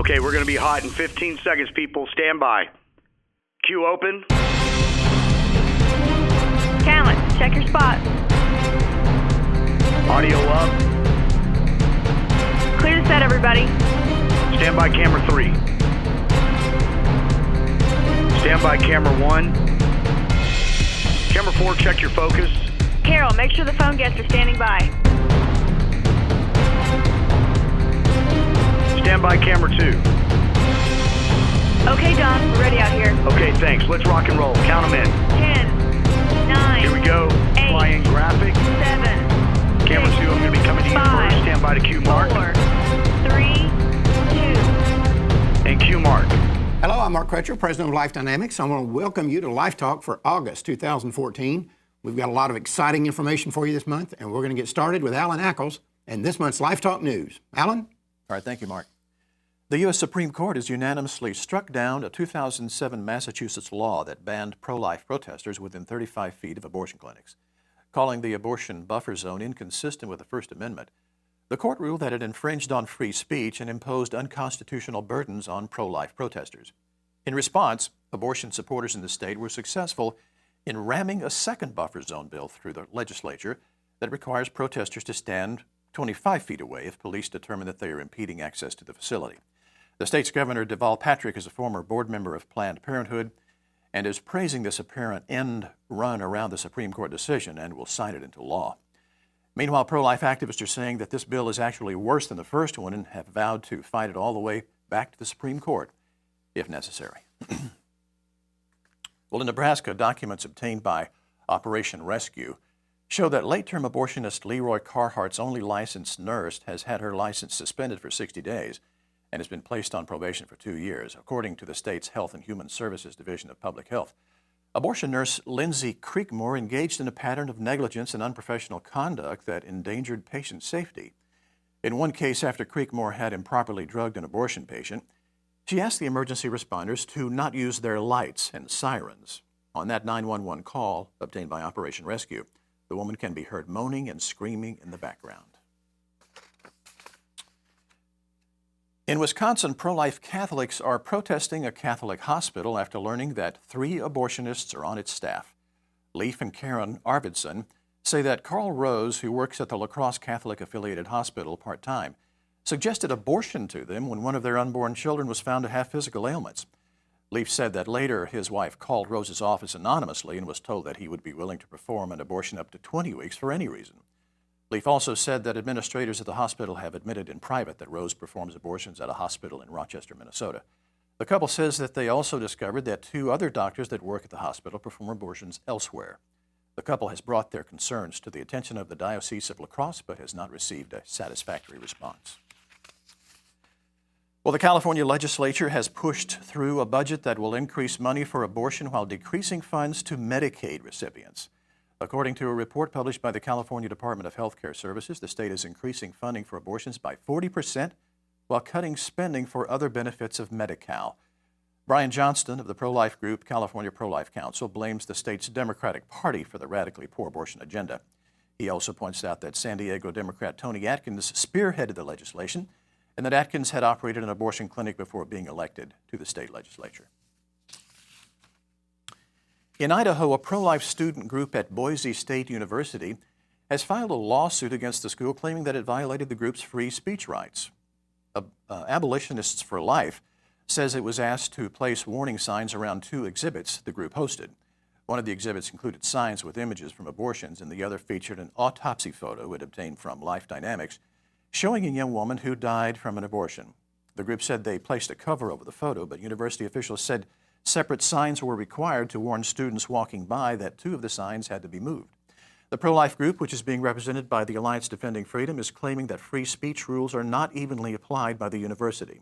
Okay, we're going to be hot in 15 seconds, people. Stand by. Queue open. Talent, check your spot. Audio up. Clear the set, everybody. Stand by camera 3. Stand by camera 1. Camera 4, check your focus. Carol, make sure the phone guests are standing by. Stand by camera 2. Okay, Don, we're ready out here. Okay, thanks. Let's rock and roll. Count them in. 10, 9, Here we go. 8, Flying graphic. 7, Camera 2, 6, I'm going to be coming to you 5, first. Stand by to cue mark. 4, 3, 2. And cue mark. Hello, I'm Mark Crutcher, President of Life Dynamics. I want to welcome you to Life Talk for August 2014. We've got a lot of exciting information for you this month, and we're going to get started with Alan Ackles and this month's Life Talk News. Alan? All right, thank you, Mark. The U.S. Supreme Court has unanimously struck down a 2007 Massachusetts law that banned pro-life protesters within 35 feet of abortion clinics. Calling the abortion buffer zone inconsistent with the First Amendment, the court ruled that it infringed on free speech and imposed unconstitutional burdens on pro-life protesters. In response, abortion supporters in the state were successful in ramming a second buffer zone bill through the legislature that requires protesters to stand 25 feet away if police determine that they are impeding access to the facility. The state's Governor Deval Patrick is a former board member of Planned Parenthood and is praising this apparent end run around the Supreme Court decision and will sign it into law. Meanwhile, pro-life activists are saying that this bill is actually worse than the first one and have vowed to fight it all the way back to the Supreme Court, if necessary. Well, in Nebraska, documents obtained by Operation Rescue show that late-term abortionist Leroy Carhart's only licensed nurse has had her license suspended for 60 days and has been placed on probation for 2 years, according to the state's Health and Human Services Division of Public Health. Abortion nurse Lindsay Creekmore engaged in a pattern of negligence and unprofessional conduct that endangered patient safety. In one case, after Creekmore had improperly drugged an abortion patient, she asked the emergency responders to not use their lights and sirens. On that 911 call, obtained by Operation Rescue, the woman can be heard moaning and screaming in the background. In Wisconsin, pro-life Catholics are protesting a Catholic hospital after learning that 3 abortionists are on its staff. Leif and Karen Arvidsson say that Carl Rose, who works at the La Crosse Catholic-affiliated hospital part-time, suggested abortion to them when one of their unborn children was found to have physical ailments. Leif said that later his wife called Rose's office anonymously and was told that he would be willing to perform an abortion up to 20 weeks for any reason. Leif also said that administrators at the hospital have admitted in private that Rose performs abortions at a hospital in Rochester, Minnesota. The couple says that they also discovered that 2 other doctors that work at the hospital perform abortions elsewhere. The couple has brought their concerns to the attention of the Diocese of La Crosse, but has not received a satisfactory response. Well, the California legislature has pushed through a budget that will increase money for abortion while decreasing funds to Medicaid recipients. According to a report published by the California Department of Health Care Services, the state is increasing funding for abortions by 40% while cutting spending for other benefits of Medi-Cal. Brian Johnston of the pro-life group California Pro-Life Council blames the state's Democratic Party for the radically pro-abortion agenda. He also points out that San Diego Democrat Tony Atkins spearheaded the legislation and that Atkins had operated an abortion clinic before being elected to the state legislature. In Idaho, a pro-life student group at Boise State University has filed a lawsuit against the school claiming that it violated the group's free speech rights. Abolitionists for Life says it was asked to place warning signs around 2 exhibits the group hosted. One of the exhibits included signs with images from abortions, and the other featured an autopsy photo it obtained from Life Dynamics showing a young woman who died from an abortion. The group said they placed a cover over the photo, but university officials said separate signs were required to warn students walking by that 2 of the signs had to be moved. The pro-life group, which is being represented by the Alliance Defending Freedom, is claiming that free speech rules are not evenly applied by the university.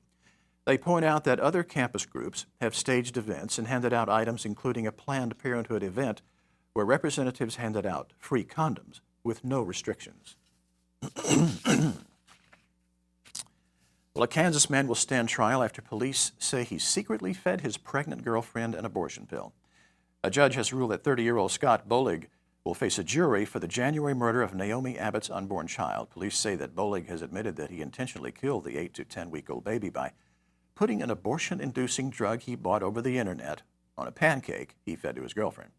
They point out that other campus groups have staged events and handed out items, including a Planned Parenthood event where representatives handed out free condoms with no restrictions. Well, a Kansas man will stand trial after police say he secretly fed his pregnant girlfriend an abortion pill. A judge has ruled that 30-year-old Scott Bolig will face a jury for the January murder of Naomi Abbott's unborn child. Police say that Bolig has admitted that he intentionally killed the 8 to 10-week-old baby by putting an abortion-inducing drug he bought over the internet on a pancake he fed to his girlfriend.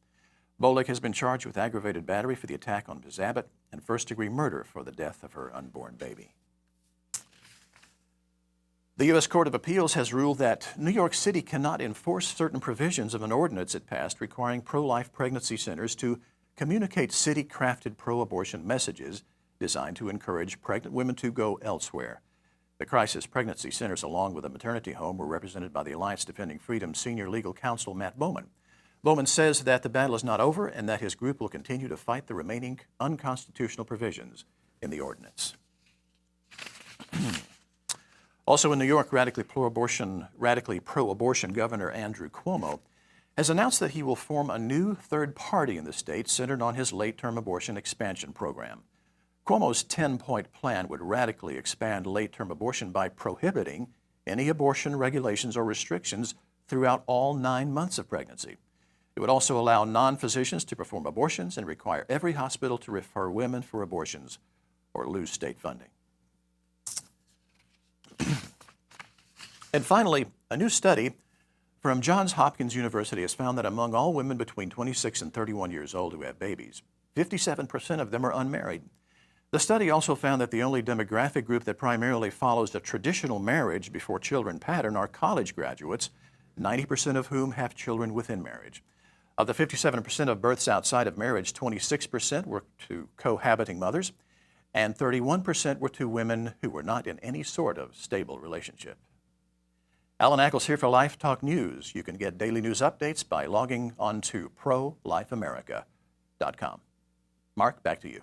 Bolick has been charged with aggravated battery for the attack on Ms. Abbott and first-degree murder for the death of her unborn baby. The U.S. Court of Appeals has ruled that New York City cannot enforce certain provisions of an ordinance it passed requiring pro-life pregnancy centers to communicate city-crafted pro-abortion messages designed to encourage pregnant women to go elsewhere. The crisis pregnancy centers, along with a maternity home, were represented by the Alliance Defending Freedom's senior legal counsel, Matt Bowman. Bowman says that the battle is not over and that his group will continue to fight the remaining unconstitutional provisions in the ordinance. Also in New York, radically pro-abortion Governor Andrew Cuomo has announced that he will form a new third party in the state centered on his late-term abortion expansion program. Cuomo's 10-point plan would radically expand late-term abortion by prohibiting any abortion regulations or restrictions throughout all 9 months of pregnancy. It would also allow non-physicians to perform abortions and require every hospital to refer women for abortions or lose state funding. And finally, a new study from Johns Hopkins University has found that among all women between 26 and 31 years old who have babies, 57% of them are unmarried. The study also found that the only demographic group that primarily follows a traditional marriage before children pattern are college graduates, 90% of whom have children within marriage. Of the 57% of births outside of marriage, 26% were to cohabiting mothers, and 31% were to women who were not in any sort of stable relationship. Alan Ackles here for Life Talk News. You can get daily news updates by logging on to prolifeamerica.com. Mark, back to you.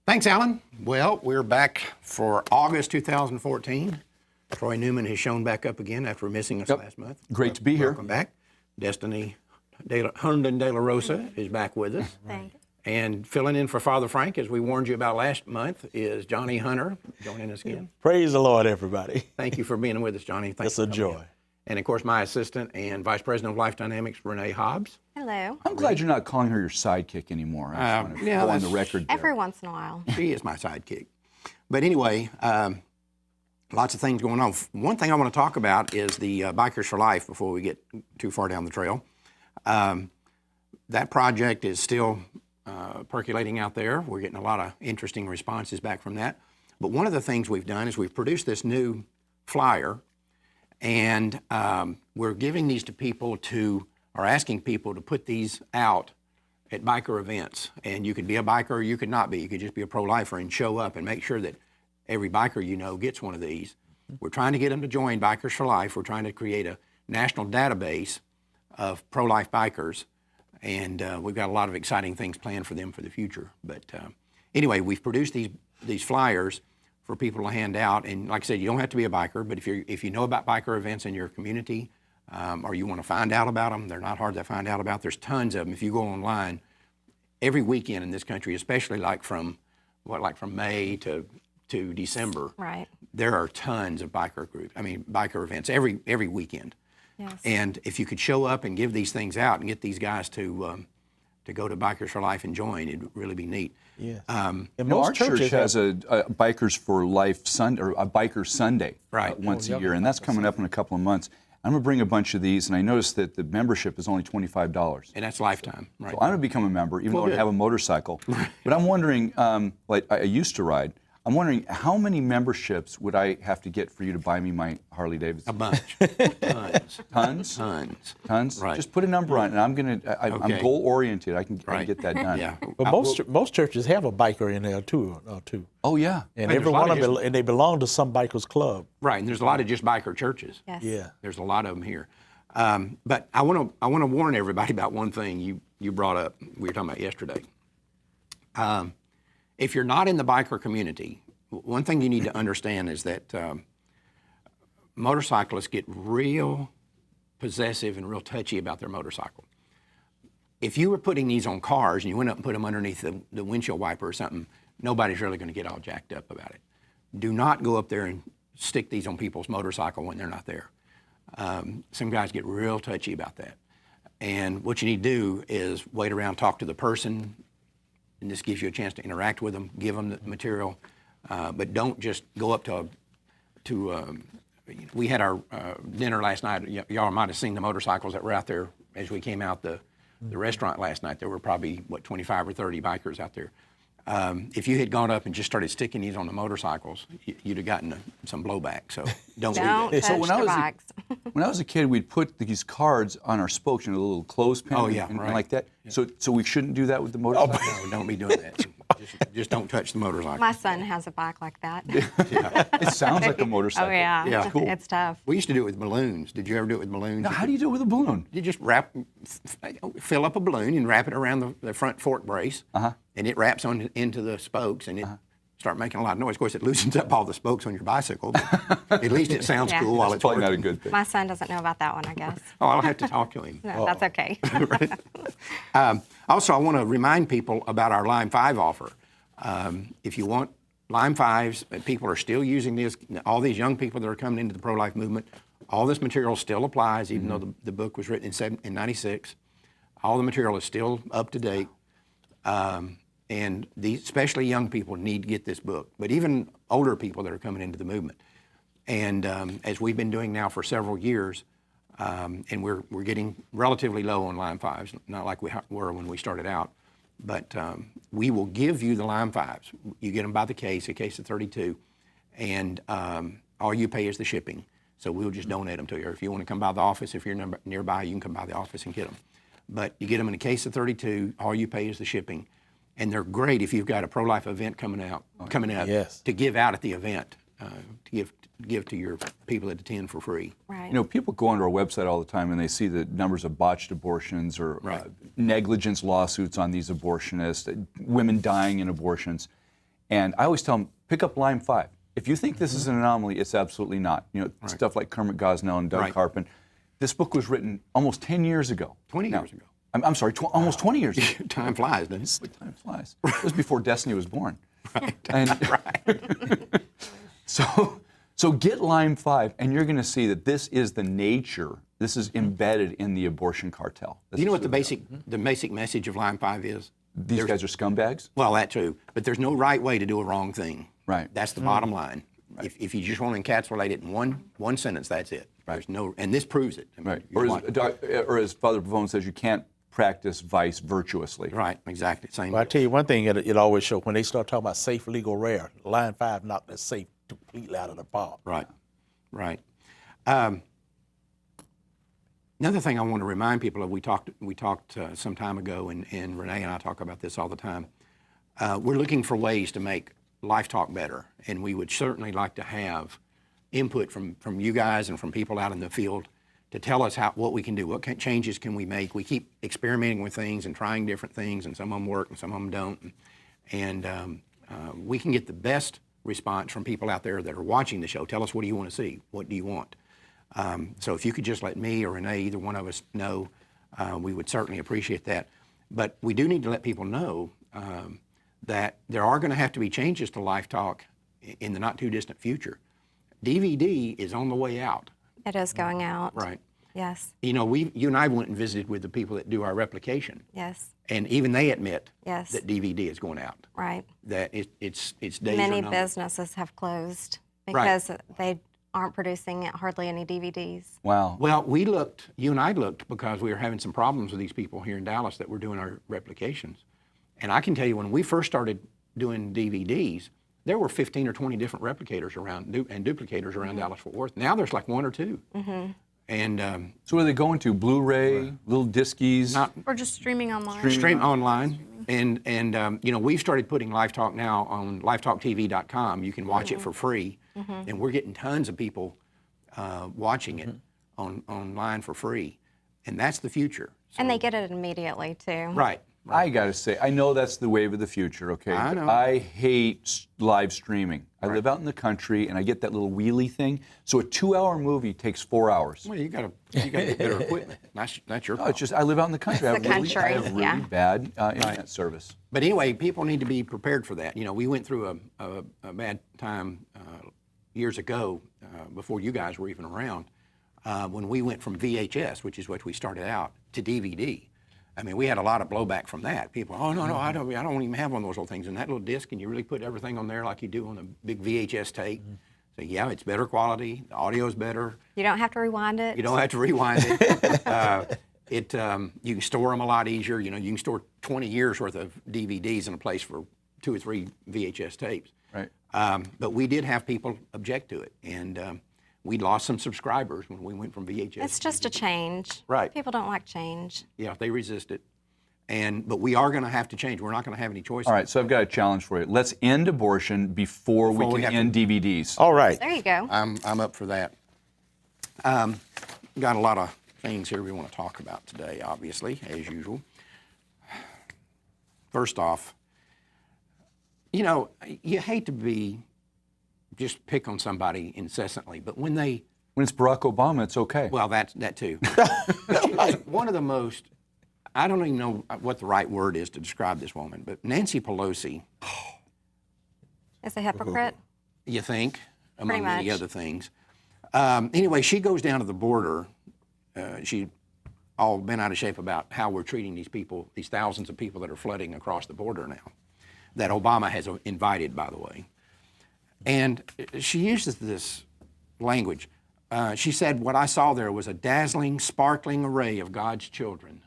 Thanks, Alan. Well, we're back for August 2014. Troy Newman has shown back up again after missing us last month. Great to be here. Welcome back. Destiny Herndon De La Rosa is back with us. Thank you. And filling in for Father Frank, as we warned you about last month, is Johnny Hunter joining us again. Praise the Lord, everybody. Thank you for being with us, Johnny. Thanks It's a for coming joy. in. And of course, my assistant and Vice President of Life Dynamics, Renee Hobbs. Hello. I'm glad you're not calling her your sidekick anymore. I just want to go on the record there. Every once in a while. She is my sidekick. But anyway, lots of things going on. One thing I want to talk about is the Bikers for Life before we get too far down the trail. That project is still percolating out there. We're getting a lot of interesting responses back from that. But one of the things we've done is we've produced this new flyer, and we're giving these to people or asking people to put these out at biker events. And you could be a biker or you could not be. You could just be a pro-lifer and show up and make sure that every biker you know gets one of these. We're trying to get them to join Bikers for Life. We're trying to create a national database of pro-life bikers. And we've got a lot of exciting things planned for them for the future. But anyway, we've produced these flyers for people to hand out. And like I said, you don't have to be a biker, but if you know about biker events in your community or you want to find out about them, they're not hard to find out about. There's tons of them. If you go online, every weekend in this country, especially like from May to December, Right. there are tons of biker events every weekend. Yes. And if you could show up and give these things out and get these guys to go to Bikers for Life and join, it'd really be neat. Yes. And our church has a Bikers for Life Sunday, or a Biker Sunday, Right. once a year, and that's coming up in a couple of months. I'm going to bring a bunch of these, and I noticed that the membership is only $25. And that's lifetime, right? So I'm going to become a member, even though I good. don't have a motorcycle. But I'm wondering, like I used to ride, I'm wondering how many memberships would I have to get for you to buy me my Harley Davidson? A bunch. Tons. Tons? Tons? Right. Just put a number on it, and I'm Okay. goal oriented. I can Right. get that done. Yeah. But most churches have a biker in there too. Oh yeah. And there's every a lot one of of them, and they belong to some bikers club. Right, and there's a lot of just biker churches. Yes. Yeah. There's a lot of them here. But I want to warn everybody about one thing you brought up. We were talking about yesterday. If you're not in the biker community, one thing you need to understand is that motorcyclists get real possessive and real touchy about their motorcycle. If you were putting these on cars and you went up and put them underneath the windshield wiper or something, nobody's really going to get all jacked up about it. Do not go up there and stick these on people's motorcycle when they're not there. Some guys get real touchy about that. And what you need to do is wait around, talk to the person, and this gives you a chance to interact with them, give them the material, but don't just go up to we had our dinner last night. Y'all might have seen the motorcycles that were out there as we came out the restaurant last night. There were probably, 25 or 30 bikers out there. If you had gone up and just started sticking these on the motorcycles, you'd have gotten some blowback. So don't do Don't that. touch So the bikes. when I was a kid, we'd put these cards on our spokes, a little clothespin, Oh, yeah, and right. like that. So we shouldn't do that with the motorcycle. No, don't be doing that. Just don't touch the motorcycle. My son has a bike like that. It sounds like a motorcycle. Oh, yeah. Yeah. It's cool. It's tough. We used to do it with balloons. Did you ever do it with balloons? Now, how do you do it with a balloon? You just fill up a balloon and wrap it around the front fork brace, and it wraps into the spokes, and it start making a lot of noise. Of course, it loosens up all the spokes on your bicycle, but at least it sounds Yeah. cool while That's it's probably working. not a good thing. My son doesn't know about that one, I guess. Oh, I'll have to talk to him. No, that's okay. Also, I want to remind people about our Lime 5 offer. If you want Lime 5s, people are still using this. All these young people that are coming into the pro-life movement, all this material still applies, even though the book was written in 96. All the material is still up to date. And especially young people need to get this book, but even older people that are coming into the movement. And as we've been doing now for several years, and we're getting relatively low on Lime 5s, not like we were when we started out, but we will give you the Lime 5s. You get them by the case, a case of 32, and all you pay is the shipping. So we'll just donate them to you. Or if you want to come by the office, if you're nearby, you can come by the office and get them. But you get them in a case of 32, all you pay is the shipping. And they're great if you've got a pro-life event coming up Yes. to give out at the event, to give to your people that attend for free. Right. You know, people go onto our website all the time and they see the numbers of botched abortions or negligence lawsuits on these abortionists, women dying in abortions. And I always tell them, pick up Lime 5. If you think this is an anomaly, it's absolutely not. You know, stuff like Kermit Gosnell and Doug Carpin. This book was written almost 10 years ago. 20 years ago. I'm sorry, almost 20 years ago. Time flies, doesn't it? Time flies. It was before Destiny was born. And so get Lime 5, and you're going to see that this is the nature. This is embedded in the abortion cartel. You know what the basic message of Lime 5 is? These guys are scumbags? Well, that too. But there's no right way to do a wrong thing. Right. That's the bottom line. Right. If you just want to encapsulate it in one sentence, that's it. Right. There's no, and this proves it. I mean, Right. Or as Father Pavone says, you can't practice vice virtuously. Right, exactly. Same. Well, I tell you one thing, it always shows when they start talking about safe, legal, rare. Line 5 knocked that safe completely out of the park. Right, right. Another thing I want to remind people of, we talked some time ago, and Renee and I talk about this all the time. We're looking for ways to make Life Talk better, and we would certainly like to have input from you guys and from people out in the field to tell us what we can do, what changes can we make. We keep experimenting with things and trying different things, and some of them work and some of them don't. And we can get the best response from people out there that are watching the show. Tell us, what do you want to see? What do you want? So if you could just let me or Renee, either one of us, know, we would certainly appreciate that. But we do need to let people know that there are going to have to be changes to Life Talk in the not too distant future. DVD is on the way out. It is going out. Right. Yes. You know, you and I went and visited with the people that do our replication. Yes. And even they admit Yes. that DVD is going out. Right. That it's days Many are numbered. businesses have closed because they aren't producing hardly any DVDs. Wow. Well, you and I looked because we were having some problems with these people here in Dallas that were doing our replications. And I can tell you, when we first started doing DVDs, there were 15 or 20 different replicators around and duplicators around Dallas-Fort Worth. Now there's like one or two. And So what are they going to? Blu-ray, little discies? Or just streaming online. stream online. And you know, we've started putting Life Talk now on lifetalktv.com. You can watch it for free. And we're getting tons of people watching it online for free. And that's the future. And they get it immediately, too. Right. I got to say, I know that's the wave of the future, okay? I but know. I hate live streaming. I live out in the country, and I get that little wheelie thing. So a 2-hour movie takes 4 hours. Well, you got to get better equipment. That's your No, problem. it's just I live out in the country. It's the country, I have really yeah. bad internet service. But anyway, people need to be prepared for that. You know, we went through a bad time years ago, before you guys were even around, when we went from VHS, which is what we started out, to DVD. I mean, we had a lot of blowback from that. People, oh no, I don't even have one of those little things. And that little disc, and you really put everything on there like you do on a big VHS tape. So yeah, it's better quality. The audio's better. You don't have to rewind it. You don't have to rewind it. You can store them a lot easier. You know, you can store 20 years worth of DVDs in a place for 2 or 3 VHS tapes. Right. But we did have people object to it, and we lost some subscribers when we went from VHS. It's just a change. Right. People don't like change. Yeah, they resist it. But we are going to have to change. We're not going to have any choice. All right, so I've got a challenge for you. Let's end abortion before we we can have end DVDs. All right. There you go. I'm up for that. Got a lot of things here we want to talk about today, obviously, as usual. First off, you know, you hate to just pick on somebody incessantly, but when it's Barack Obama, it's okay. well, that too. But, you know, one of the most, I don't even know what the right word is to describe this woman, but Nancy Pelosi, Is a hypocrite? you think, among many much. other things. Anyway, she goes down to the border. She all been out of shape about how we're treating these people, these thousands of people that are flooding across the border now, that Obama has invited, by the way. And she uses this language. She said, what I saw there was a dazzling, sparkling array of God's children.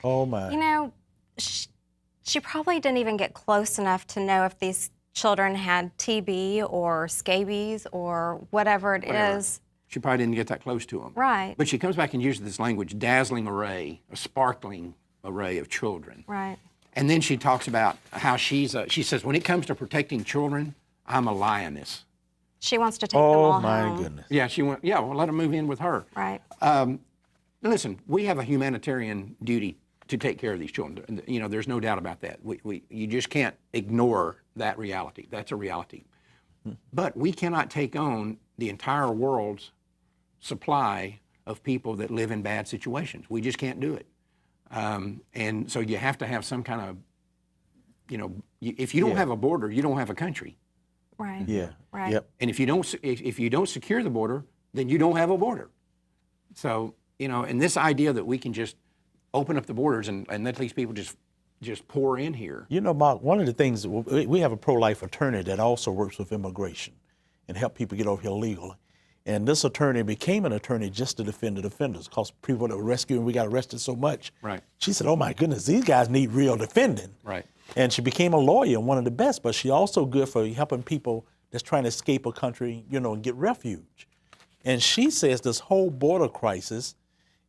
Oh, my. You know, she probably didn't even get close enough to know if these children had TB or scabies or whatever it is. She probably didn't get that close to them. Right. But she comes back and uses this language, dazzling array, a sparkling array of children. Right. And then she talks about how she says, when it comes to protecting children, I'm a lioness. She wants to take them all Oh, my home. goodness. Yeah, well, let her move in with her. Right. Listen, we have a humanitarian duty to take care of these children. You know, there's no doubt about that. You just can't ignore that reality. That's a reality. But we cannot take on the entire world's supply of people that live in bad situations. We just can't do it. And so you have to have some kind of, you know, if you don't have a border, you don't have a country. Right. Yeah. Right. Yep. And if you don't secure the border, then you don't have a border. So, you know, and this idea that we can just open up the borders and let these people just pour in here. You know, Mark, one of the things, we have a pro-life attorney that also works with immigration and help people get over here legally. And this attorney became an attorney just to defend the defenders, because people that were rescued, we got arrested so much. Right. She said, oh my goodness, these guys need real defending. Right. And she became a lawyer and one of the best, but she also good for helping people that's trying to escape a country, you know, and get refuge. And she says this whole border crisis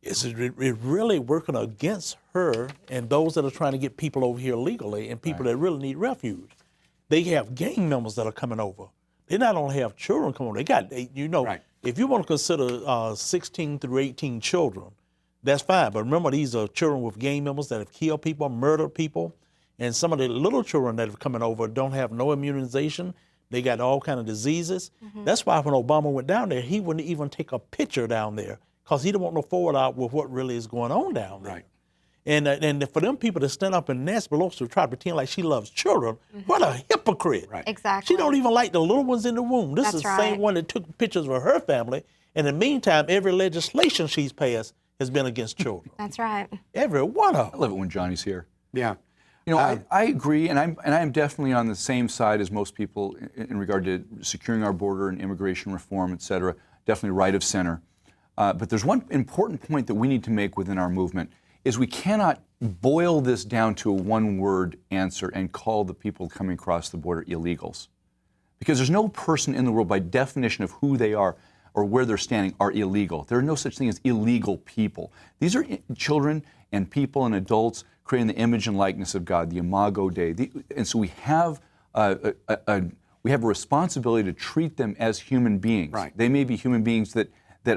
is really working against her and those that are trying to get people over here legally and people that really need refuge. They have gang members that are coming over. They not only have children coming over, if you want to consider 16 through 18 children, that's fine. But remember, these are children with gang members that have killed people, murdered people. And some of the little children that are coming over don't have no immunization. They got all kind of diseases. Mm-hmm. That's why when Obama went down there, he wouldn't even take a picture down there because he didn't want to forward out with what really is going on down there. Right. And for them people to stand up and Nancy Pelosi try to pretend like she loves children, what a hypocrite. Right. Exactly. She don't even like the little ones in the womb. This That's is the same right. one that took pictures of her family. And in the meantime, every legislation she's passed has been against children. That's right. Every one of I them. love it when Johnny's here. Yeah. You know, I agree, and I'm definitely on the same side as most people in regard to securing our border and immigration reform, et cetera. Definitely right of center. But there's one important point that we need to make within our movement, is we cannot boil this down to a one-word answer and call the people coming across the border illegals. Because there's no person in the world, by definition of who they are or where they're standing, are illegal. There are no such thing as illegal people. These are children and people and adults creating the image and likeness of God, the Imago Dei. And so we have a responsibility to treat them as human beings. Right. They may be human beings that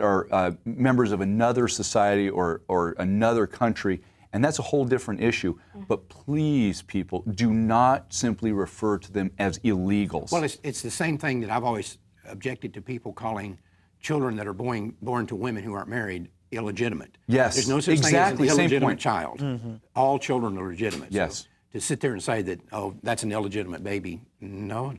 are members of another society or another country, and that's a whole different issue. But please, people, do not simply refer to them as illegals. Well, it's the same thing that I've always objected to, people calling children that are born to women who aren't married illegitimate. Yes, There's no such exactly, thing as an same illegitimate point. child. Mm-hmm. All children are legitimate. Yes. So to sit there and say that, oh, that's an illegitimate baby, no.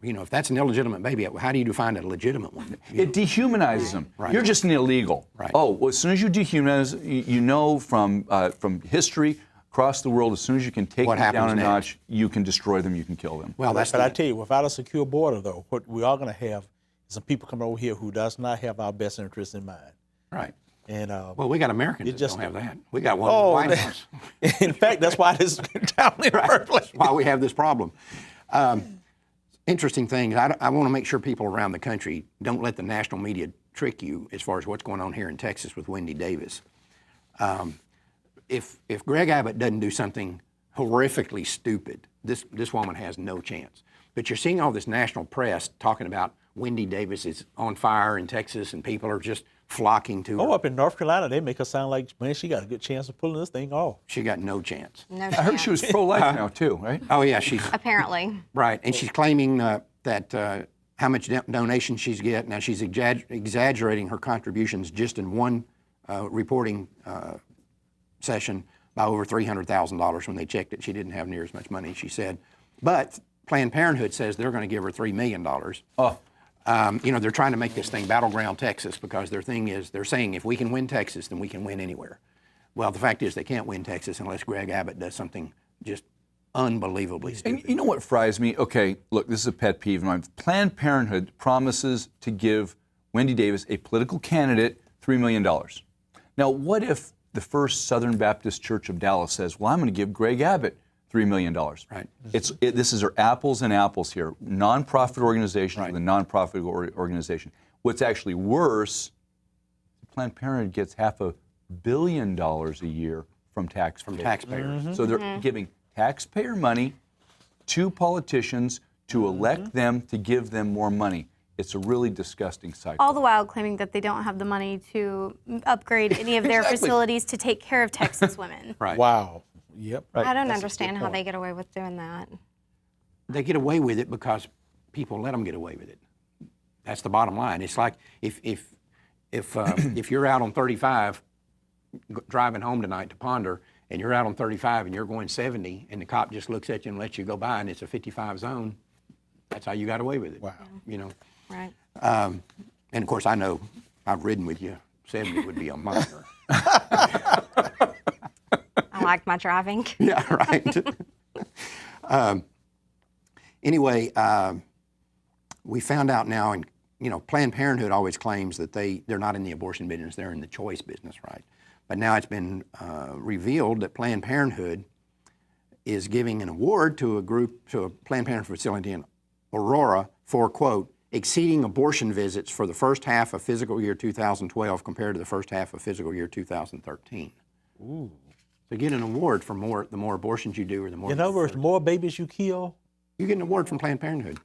You know, if that's an illegitimate baby, how do you define a legitimate one? It dehumanizes them. Right. You're just an illegal. Right. Oh, well, as soon as you dehumanize, you know from history across the world, as soon as you can take What them down happens a next. notch, you can destroy them, you can kill them. Well, that's But I tell you, without a secure border, though, what we are going to have some people coming over here who does not have our best interests in mind. Right. And Well, we got Americans that just- don't have that. We got one in the White House. in fact, that's why this down in the first place. That's why we have this problem. Interesting thing, I want to make sure people around the country don't let the national media trick you as far as what's going on here in Texas with Wendy Davis. If Greg Abbott doesn't do something horrifically stupid, this woman has no chance. But you're seeing all this national press talking about Wendy Davis is on fire in Texas and people are just flocking to her. Oh, up in North Carolina, they make her sound like, man, she got a good chance of pulling this thing off. She got no chance. No I heard she was pro-life now too, right? Oh yeah, she's Apparently. right, and she's claiming that how much donation she's get. Now she's exaggerating her contributions just in one reporting session by over $300,000. When they checked it, she didn't have near as much money, she said. But Planned Parenthood says they're going to give her $3 million. Oh, They're trying to make this thing battleground Texas because their thing is they're saying if we can win Texas, then we can win anywhere. Well, the fact is they can't win Texas unless Greg Abbott does something just unbelievably stupid. and you know what fries me? Okay, look, this is a pet peeve of mine. Planned Parenthood promises to give Wendy Davis, a political candidate, $3 million. Now, what if the First Southern Baptist Church of Dallas says, well, I'm going to give Greg Abbott $3 million. Right. This is our apples and apples here. Nonprofit organization with a nonprofit organization. What's actually worse, Planned Parenthood gets $500 million a year from taxpayers. Taxpayers. So they're giving taxpayer money to politicians to elect them to give them more money. It's a really disgusting cycle. All the while claiming that they don't have the money to upgrade any of their Exactly. facilities to take care of Texas women. Right. Wow. Yep. Right. I don't That's a understand good how point. they get away with doing that. They get away with it because people let them get away with it. That's the bottom line. It's like if you're out on 35 driving home tonight to Ponder, and you're out on 35 and you're going 70, and the cop just looks at you and lets you go by, and it's a 55 zone. That's how you got away with it. Wow. Right. And of course, I know I've ridden with you. 70 would be a minor. I like my driving. Yeah, right. Anyway, we found out now, and Planned Parenthood always claims that they're not in the abortion business; they're in the choice business, right? But now it's been revealed that Planned Parenthood is giving an award to a Planned Parenthood facility in Aurora for, quote, exceeding abortion visits for the first half of fiscal year 2012 compared to the first half of fiscal year 2013. Ooh. So you get an award for the more abortions you do, or the more. In other words, more babies you kill. You get an award from Planned Parenthood.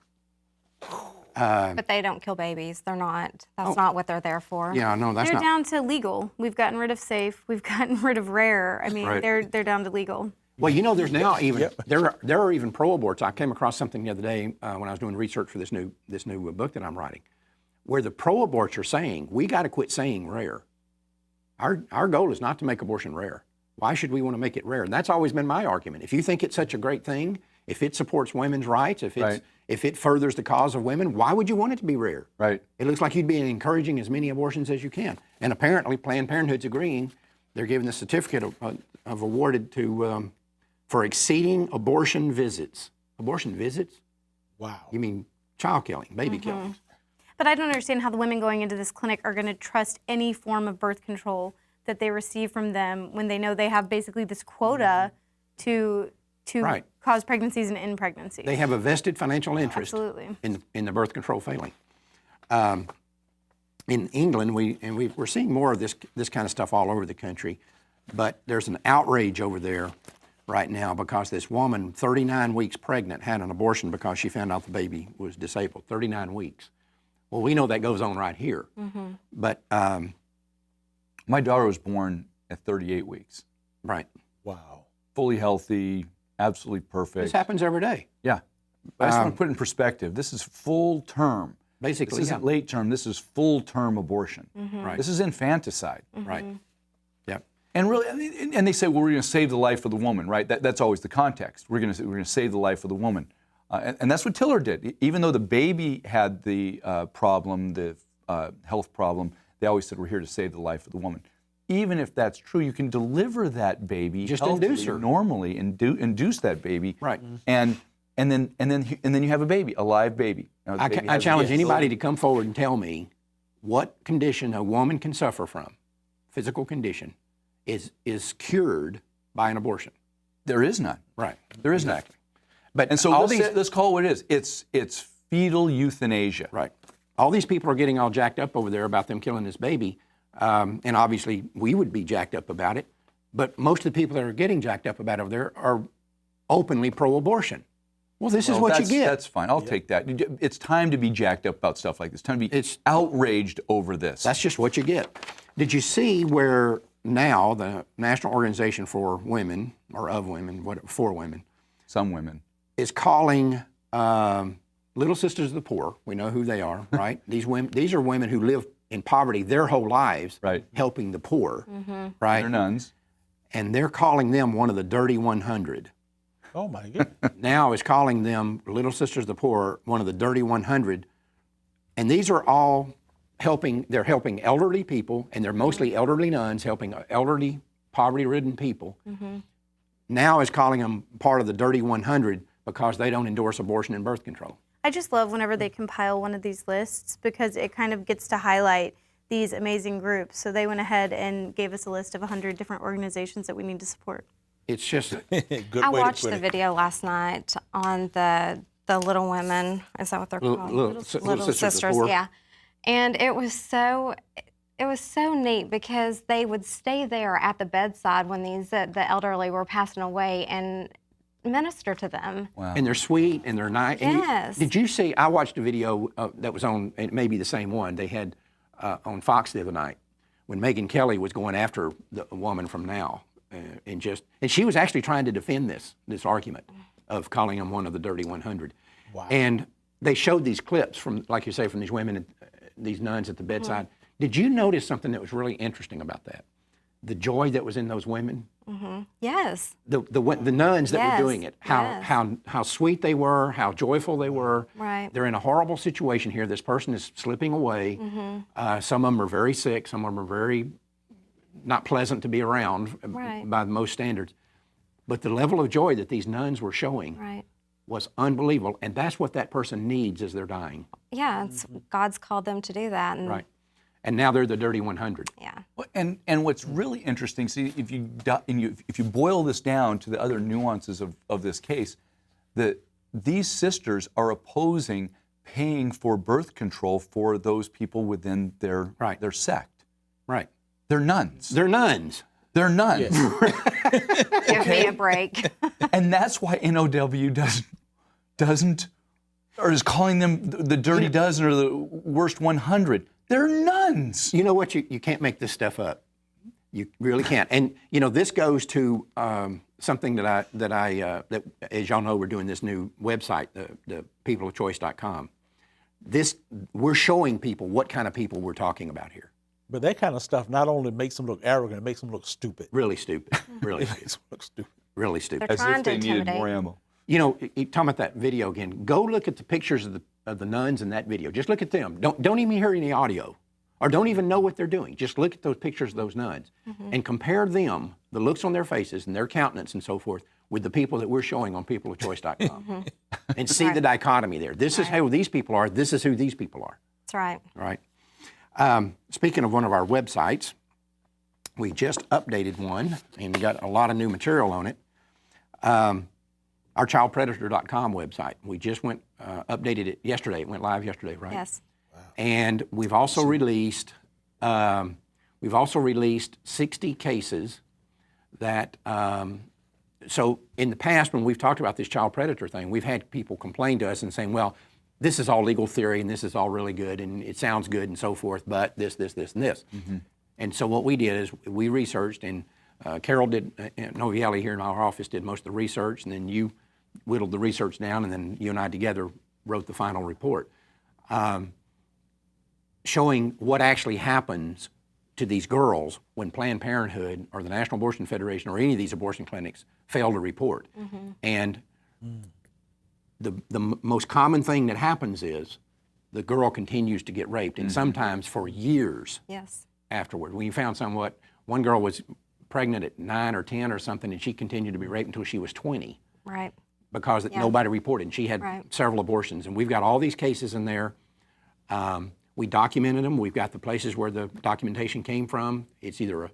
But they don't kill babies. They're not. That's not what they're there for. Yeah, no, that's They're not. down to legal. We've gotten rid of safe. We've gotten rid of rare. I mean, Right. they're down to legal. Well, there's now even there are even pro-aborts. I came across something the other day when I was doing research for this new book that I'm writing, where the pro-aborts are saying we got to quit saying rare. Our goal is not to make abortion rare. Why should we want to make it rare? And that's always been my argument. If you think it's such a great thing, if it supports women's rights, if it furthers the cause of women, why would you want it to be rare? Right. It looks like you'd be encouraging as many abortions as you can. And apparently Planned Parenthood's agreeing. They're giving the certificate of awarded to for exceeding abortion visits. Abortion visits? Wow. You mean child killing, baby killing? But I don't understand how the women going into this clinic are going to trust any form of birth control that they receive from them when they know they have basically this quota to Right. cause pregnancies and end pregnancies. They have a vested financial interest Absolutely. in the birth control failing. In England, we're seeing more of this kind of stuff all over the country, but there's an outrage over there right now because this woman, 39 weeks pregnant, had an abortion because she found out the baby was disabled. 39 weeks. Well, we know that goes on right here, but My daughter was born at 38 weeks. right, Wow. Fully healthy, absolutely perfect. this happens every day. Yeah. I just want to put it in perspective. This is full term. Basically, This isn't late term. This is full term abortion. Right. This is infanticide. Right. Yep. And really, and they say, well, we're going to save the life of the woman, right? That's always the context. We're going to save the life of the woman, and that's what Tiller did. Even though the baby had the problem, the health problem, they always said we're here to save the life of the woman. Even if that's true, you can deliver that baby Just healthily, induce her. normally, induce that baby, Right. And and then you have a baby, a live baby. Now, the baby I has a challenge gift. anybody to come forward and tell me what condition a woman can suffer from, physical condition, is cured by an abortion. There is none. Right. There is Exactly. But And so all let's call it what it is. It's fetal euthanasia. Right. All these people are getting all jacked up over there about them killing this baby, and obviously we would be jacked up about it. But most of the people that are getting jacked up about it over there are openly pro-abortion. Well, this is what you get. That's fine. I'll take that. It's time to be jacked up about stuff like this. Time to be outraged over this. That's just what you get. Did you see where now the National Organization for Women, or of women, for women, Some women. is calling Little Sisters of the Poor. We know who they are, right? These are women who live in poverty their whole lives, Right. helping the poor, right? They're nuns. And they're calling them one of the dirty 100. Oh my goodness. Now is calling them Little Sisters of the Poor one of the dirty 100. And these are all they're helping elderly people, and they're mostly elderly nuns helping elderly, poverty-ridden people. Now is calling them part of the dirty 100 because they don't endorse abortion and birth control. I just love whenever they compile one of these lists because it kind of gets to highlight these amazing groups. So they went ahead and gave us a list of 100 different organizations that we need to support. It's just, Good I way watched to put the it. video last night on the Little Women. Is that what they're called? Little Sisters of the Poor. Yeah. And it was so neat because they would stay there at the bedside when the elderly were passing away and minister to them. Wow. and they're sweet and they're nice. And Yes. did you see, I watched a video that was on, it may be the same one, they had on Fox the other night when Megyn Kelly was going after the woman from Now. And she was actually trying to defend this argument of calling them one of the dirty 100. Wow. And they showed these clips from, like you say, from these women, these nuns at the bedside. Did you notice something that was really interesting about that? The joy that was in those women, Yes. the nuns that Yes, were doing it, how sweet they were, how joyful they were. Right. They're in a horrible situation here. This person is slipping away. Some of them are very sick. Some of them are very not pleasant to be around Right. by most standards. But the level of joy that these nuns were showing Right. was unbelievable. And that's what that person needs as they're dying. Yeah, God's called them to do that. And Right. And now they're the dirty 100. Yeah. Well, and what's really interesting, see, if you boil this down to the other nuances of this case, that these sisters are opposing paying for birth control for those people within their sect. Right. They're nuns. They're nuns. They're nuns. Give me a break. And that's why NOW doesn't or is calling them the dirty dozen or the worst 100. They're nuns. You know what? You can't make this stuff up. You really can't. And this goes to something that as y'all know, we're doing this new website, the peopleofchoice.com. We're showing people what kind of people we're talking about here. But that kind of stuff not only makes them look arrogant, it makes them look stupid. Really stupid. Really It stupid. makes them look stupid. Really stupid. They're As trying if to they needed intimidate. more ammo. Talking about that video again, go look at the pictures of the nuns in that video. Just look at them. Don't even hear any audio, or don't even know what they're doing. Just look at those pictures of those nuns and compare them, the looks on their faces and their countenance and so forth, with the people that we're showing on peopleofchoice.com, and see the dichotomy there. This is who these people are. This is who these people are. That's right. All right. Speaking of one of our websites, we just updated one and got a lot of new material on it. Our childpredator.com website. We just updated it yesterday. It went live yesterday, right? Yes. And we've also released 60 cases that. So in the past, when we've talked about this child predator thing, we've had people complain to us and saying, "Well, this is all legal theory and this is all really good and it sounds good and so forth, but this, and this." And so what we did is we researched, and Carol did, Novielli here in our office did most of the research, and then you whittled the research down, and then you and I together wrote the final report, showing what actually happens to these girls when Planned Parenthood or the National Abortion Federation or any of these abortion clinics fail to report. And the most common thing that happens is the girl continues to get raped, and sometimes for years Yes. afterward. We found one girl was pregnant at 9 or 10 or something, and she continued to be raped until she was 20. Right. because nobody reported. And she had several abortions, and we've got all these cases in there. We documented them. We've got the places where the documentation came from. It's either a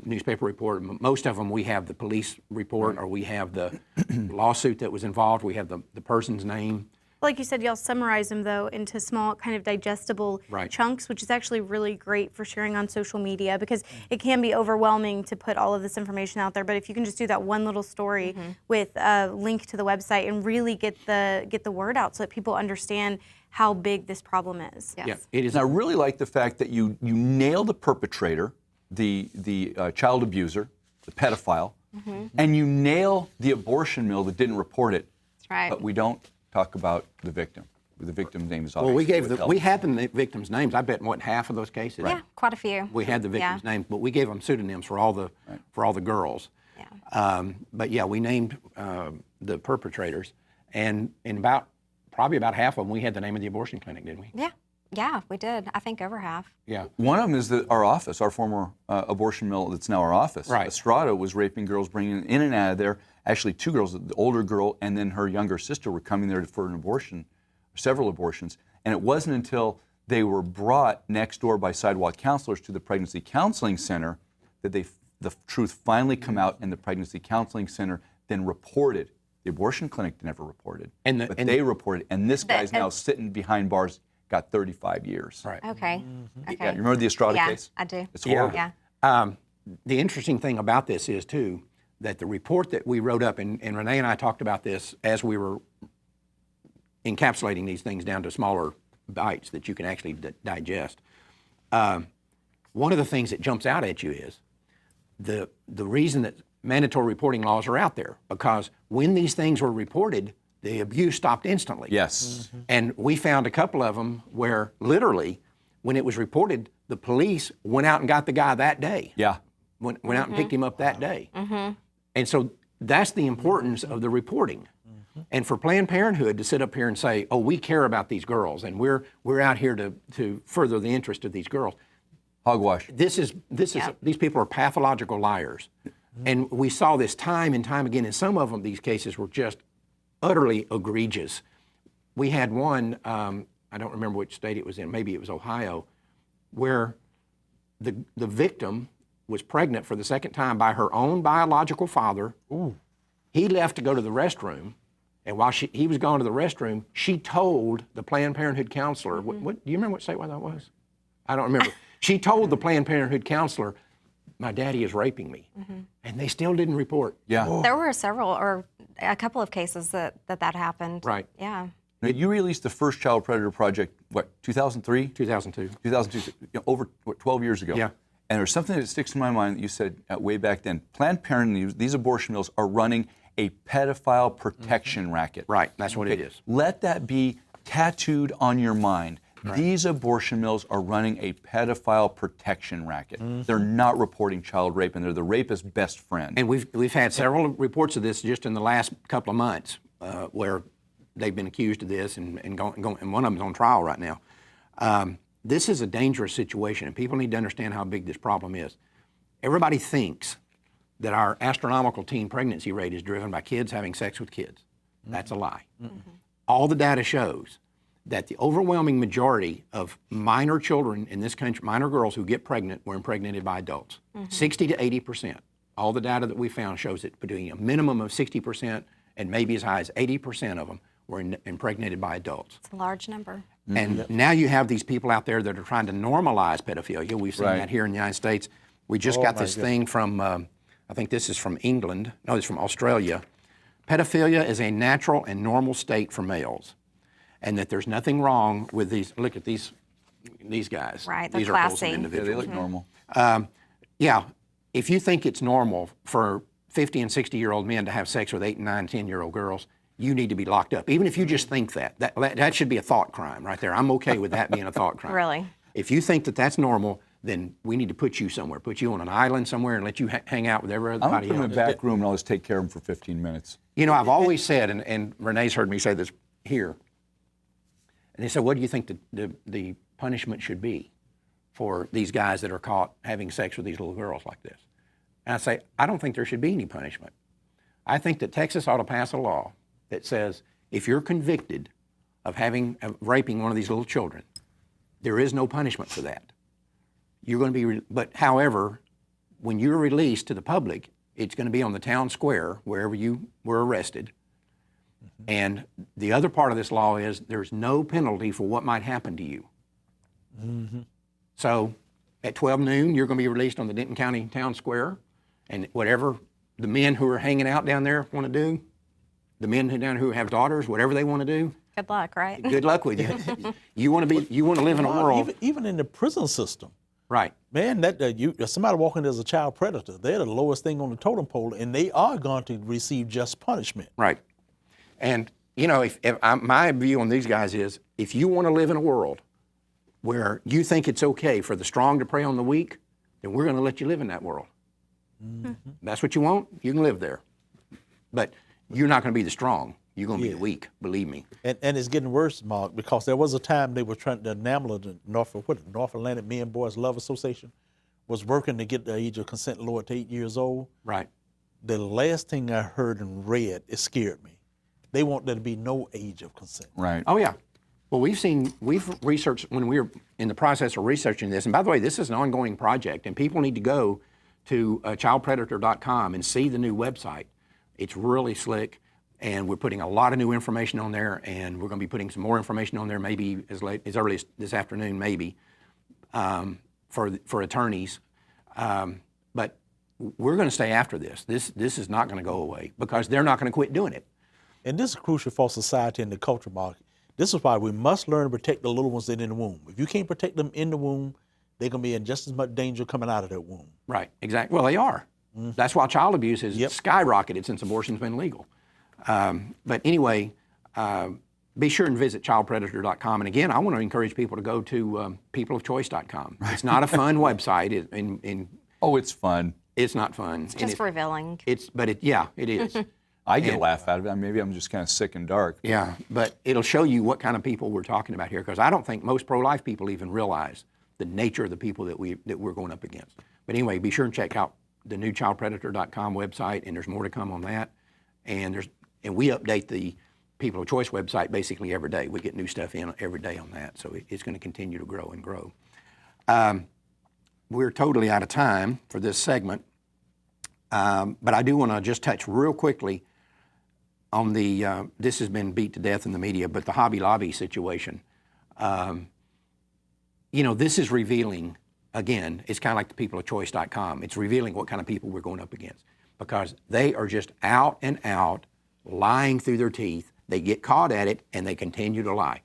newspaper report. Most of them we have the police report, or we have the lawsuit that was involved. We have the person's name. Like you said, y'all summarize them, though, into small, kind of digestible chunks, which is actually really great for sharing on social media, because it can be overwhelming to put all of this information out there. But if you can just do that one little story with a link to the website and really get the word out so that people understand how big this problem is. Yeah, it is. And I really like the fact that you nail the perpetrator, the child abuser, the pedophile, and you nail the abortion mill that didn't report it. That's right. But we don't talk about the victim. The victim's name is obviously Well, we had the victims' names. I bet half of those cases. Yeah, quite a few. We had the victims' names, but we gave them pseudonyms for all the girls. Yeah. But yeah, we named the perpetrators, and in probably about half of them, we had the name of the abortion clinic, didn't we? Yeah. Yeah, we did. I think over half. Yeah. One of them is our office, our former abortion mill that's now our office. Right. Estrada was raping girls, bringing in and out of there. Actually, 2 girls, the older girl and then her younger sister were coming there for an abortion, several abortions. And it wasn't until they were brought next door by sidewalk counselors to the pregnancy counseling center that the truth finally come out, and the pregnancy counseling center then reported. The abortion clinic never reported, but they reported. And this guy's now sitting behind bars, got 35 years. Right. Okay. Okay. Yeah, you remember the Estrada case? Yeah, I do. It's horrible. Yeah. The interesting thing about this is, too, that the report that we wrote up, and Renee and I talked about this as we were encapsulating these things down to smaller bites that you can actually digest. One of the things that jumps out at you is the reason that mandatory reporting laws are out there, because when these things were reported, the abuse stopped instantly. Yes. And we found a couple of them where literally, when it was reported, the police went out and got the guy that day. Yeah. Went out and picked him up that day. And so that's the importance of the reporting. And for Planned Parenthood to sit up here and say, oh, we care about these girls, and we're out here to further the interest of these girls. Hogwash. These people are pathological liars. And we saw this time and time again, and some of them, these cases were just utterly egregious. We had one, I don't remember which state it was in, maybe it was Ohio, where the victim was pregnant for the second time by her own biological father. Ooh. He left to go to the restroom, and while he was gone to the restroom, she told the Planned Parenthood counselor, what do you remember what statewide that was? I don't remember. She told the Planned Parenthood counselor, my daddy is raping me. And they still didn't report. Yeah. Oh. There were several, or a couple of cases that happened. Right. Yeah. Now, you released the first child predator project, what, 2003? 2002. 2002, over 12 years ago. Yeah. And there's something that sticks in my mind that you said way back then. Planned Parenthood, these abortion mills are running a pedophile protection racket. Right, that's what it is. Let that be tattooed on your mind. Right. These abortion mills are running a pedophile protection racket. They're not reporting child rape, and they're the rapist's best friend. And we've had several reports of this just in the last couple of months, where they've been accused of this, and one of them's on trial right now. This is a dangerous situation, and people need to understand how big this problem is. Everybody thinks that our astronomical teen pregnancy rate is driven by kids having sex with kids. That's a lie. All the data shows that the overwhelming majority of minor children in this country, minor girls who get pregnant, were impregnated by adults. 60 to 80%. All the data that we found shows it between a minimum of 60% and maybe as high as 80% of them were impregnated by adults. It's a large number. And now you have these people out there that are trying to normalize pedophilia. We've seen that here in the United States. We just got this thing from, I think this is from England. No, it's from Australia. Pedophilia is a natural and normal state for males, and that there's nothing wrong with these. Look at these guys. Right, they're these are classy. wholesome individuals. Yeah, they look normal. Yeah, if you think it's normal for 50 and 60-year-old men to have sex with 8 and 9, 10-year-old girls, you need to be locked up. Even if you just think that should be a thought crime right there. I'm okay with that being a thought crime. Really? If you think that that's normal, then we need to put you somewhere, put you on an island somewhere, and let you hang out with everybody I'm going to put him in else. a back room and I'll just take care of him for 15 minutes. You know, I've always said, and Renee's heard me say this here, and they said, what do you think the punishment should be for these guys that are caught having sex with these little girls like this? And I say, I don't think there should be any punishment. I think that Texas ought to pass a law that says if you're convicted of raping one of these little children, there is no punishment for that. You're going to be, but however, when you're released to the public, it's going to be on the town square wherever you were arrested. And the other part of this law is there's no penalty for what might happen to you. So at 12 noon, you're going to be released on the Denton County Town Square, and whatever the men who are hanging out down there want to do, the men down who have daughters, whatever they want to do, Good luck, right? good luck with you. You want to live in a world, Even in the prison system, right? man, somebody walking as a child predator, they're the lowest thing on the totem pole, and they are going to receive just punishment. Right. And, you know, my view on these guys is if you want to live in a world where you think it's okay for the strong to prey on the weak, then we're going to let you live in that world. That's what you want, you can live there. But you're not going to be the strong. You're going to be the weak, believe me. And it's getting worse, Mark, because there was a time they were trying to enamel the North Atlantic Men and Boys Love Association was working to get the age of consent lowered to 8 years old. Right. The last thing I heard and read, it scared me. They want there to be no age of consent. Right. Oh, yeah. Well, we've researched when we were in the process of researching this, and by the way, this is an ongoing project, and people need to go to childpredator.com and see the new website. It's really slick, and we're putting a lot of new information on there, and we're going to be putting some more information on there maybe as early as this afternoon, maybe, for attorneys. But we're going to stay after this. This is not going to go away because they're not going to quit doing it. And this is crucial for society and the culture, Mark. This is why we must learn to protect the little ones that are in the womb. If you can't protect them in the womb, they're going to be in just as much danger coming out of that womb. Right, exactly. Well, they are. That's why child abuse has skyrocketed since abortion's been legal. But anyway, be sure and visit childpredator.com. And again, I want to encourage people to go to peopleofchoice.com. It's not a fun website. Oh, it's fun. It's not fun. It's just revealing. It is. I get a laugh out of it. Maybe I'm just kind of sick and dark. Yeah, but it'll show you what kind of people we're talking about here, because I don't think most pro-life people even realize the nature of the people that we're going up against. But anyway, be sure and check out the new childpredator.com website, and there's more to come on that. And we update the People of Choice website basically every day. We get new stuff in every day on that, so it's going to continue to grow and grow. We're totally out of time for this segment, but I do want to just touch real quickly on the, this has been beat to death in the media, but the Hobby Lobby situation. This is revealing, again, it's kind of like the peopleofchoice.com. It's revealing what kind of people we're going up against, because they are just out and out lying through their teeth. They get caught at it and they continue to lie.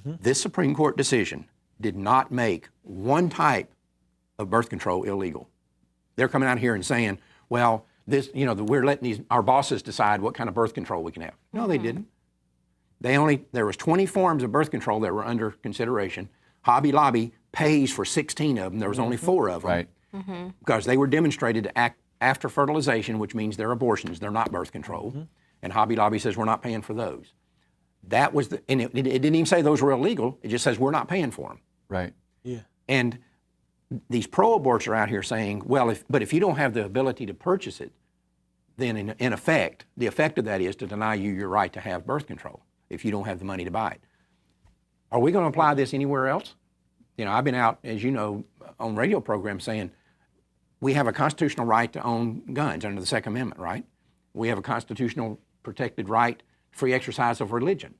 This Supreme Court decision did not make one type of birth control illegal. They're coming out here and saying, well, we're letting our bosses decide what kind of birth control we can have. No, they didn't. There was 20 forms of birth control that were under consideration. Hobby Lobby pays for 16 of them. There was only 4 of them. Right. Because they were demonstrated to act after fertilization, which means they're abortions. They're not birth control. And Hobby Lobby says we're not paying for those. That was and it didn't even say those were illegal. It just says we're not paying for them. Right. Yeah. And these pro-aborts are out here saying, well, if you don't have the ability to purchase it, then in effect, the effect of that is to deny you your right to have birth control if you don't have the money to buy it. Are we going to apply this anywhere else? I've been out, as you know, on radio programs saying we have a constitutional right to own guns under the Second Amendment, right? We have a constitutional protected right, free exercise of religion.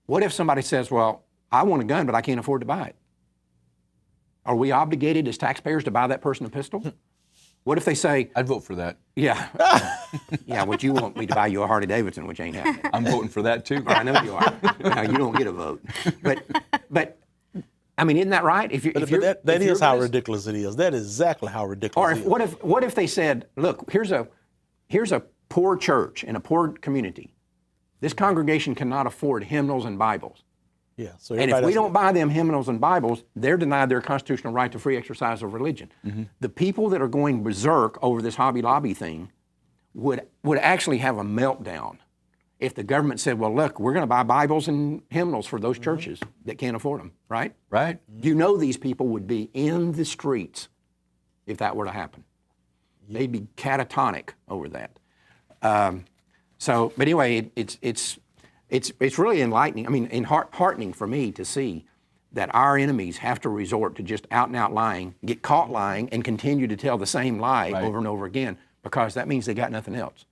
What if somebody says, well, I want a gun, but I can't afford to buy it? Are we obligated as taxpayers to buy that person a pistol? What if they say, I'd vote for that. yeah, yeah, what you want me to buy you a Harley Davidson, which ain't happening. I'm voting for that too. I know you are. No, you don't get a vote. But I mean, isn't that right? That is how ridiculous it is. That is exactly how ridiculous it is. What if they said, look, here's a poor church in a poor community. This congregation cannot afford hymnals and Bibles. Yeah. So and if we don't buy them hymnals and Bibles, they're denied their constitutional right to free exercise of religion. The people that are going berserk over this Hobby Lobby thing would actually have a meltdown if the government said, well, look, we're going to buy Bibles and hymnals for those churches that can't afford them, right? Right. These people would be in the streets if that were to happen. They'd be catatonic over that. So, but anyway, it's really enlightening. I mean, heartening for me to see that our enemies have to resort to just out and out lying, get caught lying, and continue to tell the same lie over and over again, because that means they got nothing else.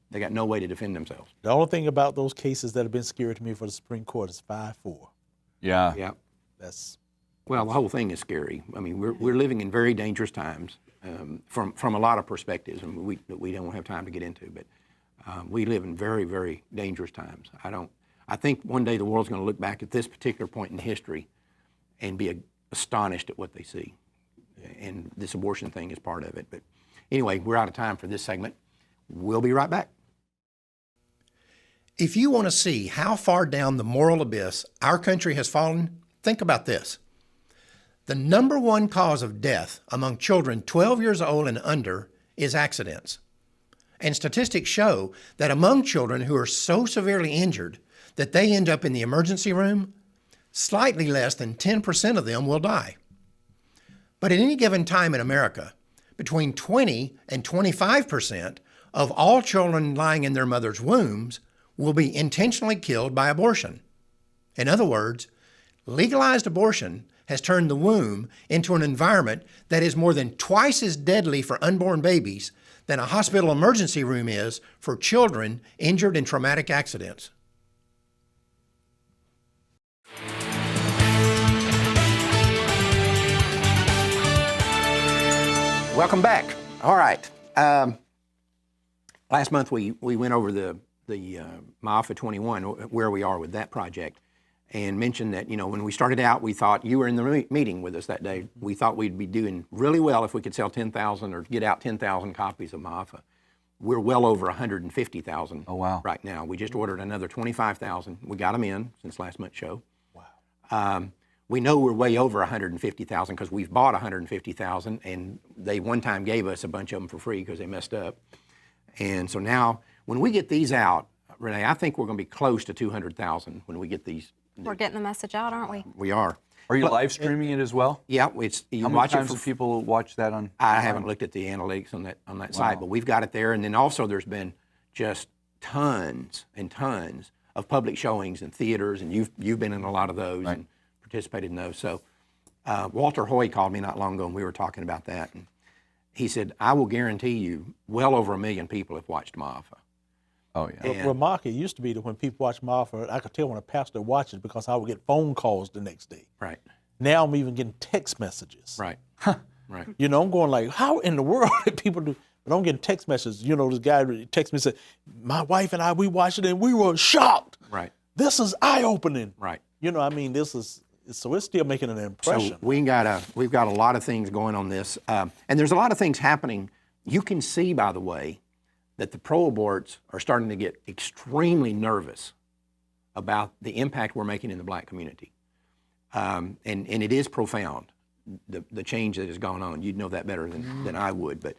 They got no way to defend themselves. The only thing about those cases that have been scary to me for the Supreme Court is 5-4. Yeah. Yeah. Well, the whole thing is scary. I mean, we're living in very dangerous times from a lot of perspectives, and we don't have time to get into. But we live in very, very dangerous times. I think one day the world's going to look back at this particular point in history and be astonished at what they see. And this abortion thing is part of it. But anyway, we're out of time for this segment. We'll be right back. If you want to see how far down the moral abyss our country has fallen, think about this. The number one cause of death among children 12 years old and under is accidents. And statistics show that among children who are so severely injured that they end up in the emergency room, slightly less than 10% of them will die. But at any given time in America, between 20 and 25% of all children lying in their mother's wombs will be intentionally killed by abortion. In other words, legalized abortion has turned the womb into an environment that is more than twice as deadly for unborn babies than a hospital emergency room is for children injured in traumatic accidents. Welcome back. All right. Last month we went over the MAFA 21, where we are with that project, and mentioned that, when we started out, we thought, you were in the meeting with us that day, we thought we'd be doing really well if we could sell 10,000 or get out 10,000 copies of MAFA. We're well over 150,000 right now. We just ordered another 25,000. We got them in since last month's show. Wow. We know we're way over 150,000 because we've bought 150,000, and they one time gave us a bunch of them for free because they messed up. And so now, when we get these out, Renee, I think we're going to be close to 200,000 when we get these. We're getting the message out, aren't we? We are. Are you live streaming it as well? Yeah, it's you How many watch times it do people watch that on? I haven't looked at the analytics on that site, but we've got it there. And then also there's been just tons and tons of public showings in theaters, and you've been in a lot of those and participated in those. So Walter Hoy called me not long ago, and we were talking about that. And he said, I will guarantee you well over 1 million people have watched MAFA. Oh, yeah. Well, Mark, it used to be that when people watch MAFA, I could tell when a pastor watches because I would get phone calls the next day. Right. Now I'm even getting text messages. Right. Right. I'm going like, how in the world did people do? But I'm getting text messages. This guy texted me and said, my wife and I, we watched it and we were shocked. Right. This is eye-opening. Right. This is, so it's still making an impression. So we've got a lot of things going on this. And there's a lot of things happening. You can see, by the way, that the pro-aborts are starting to get extremely nervous about the impact we're making in the black community. And it is profound, the change that has gone on. You'd know that better than I would. But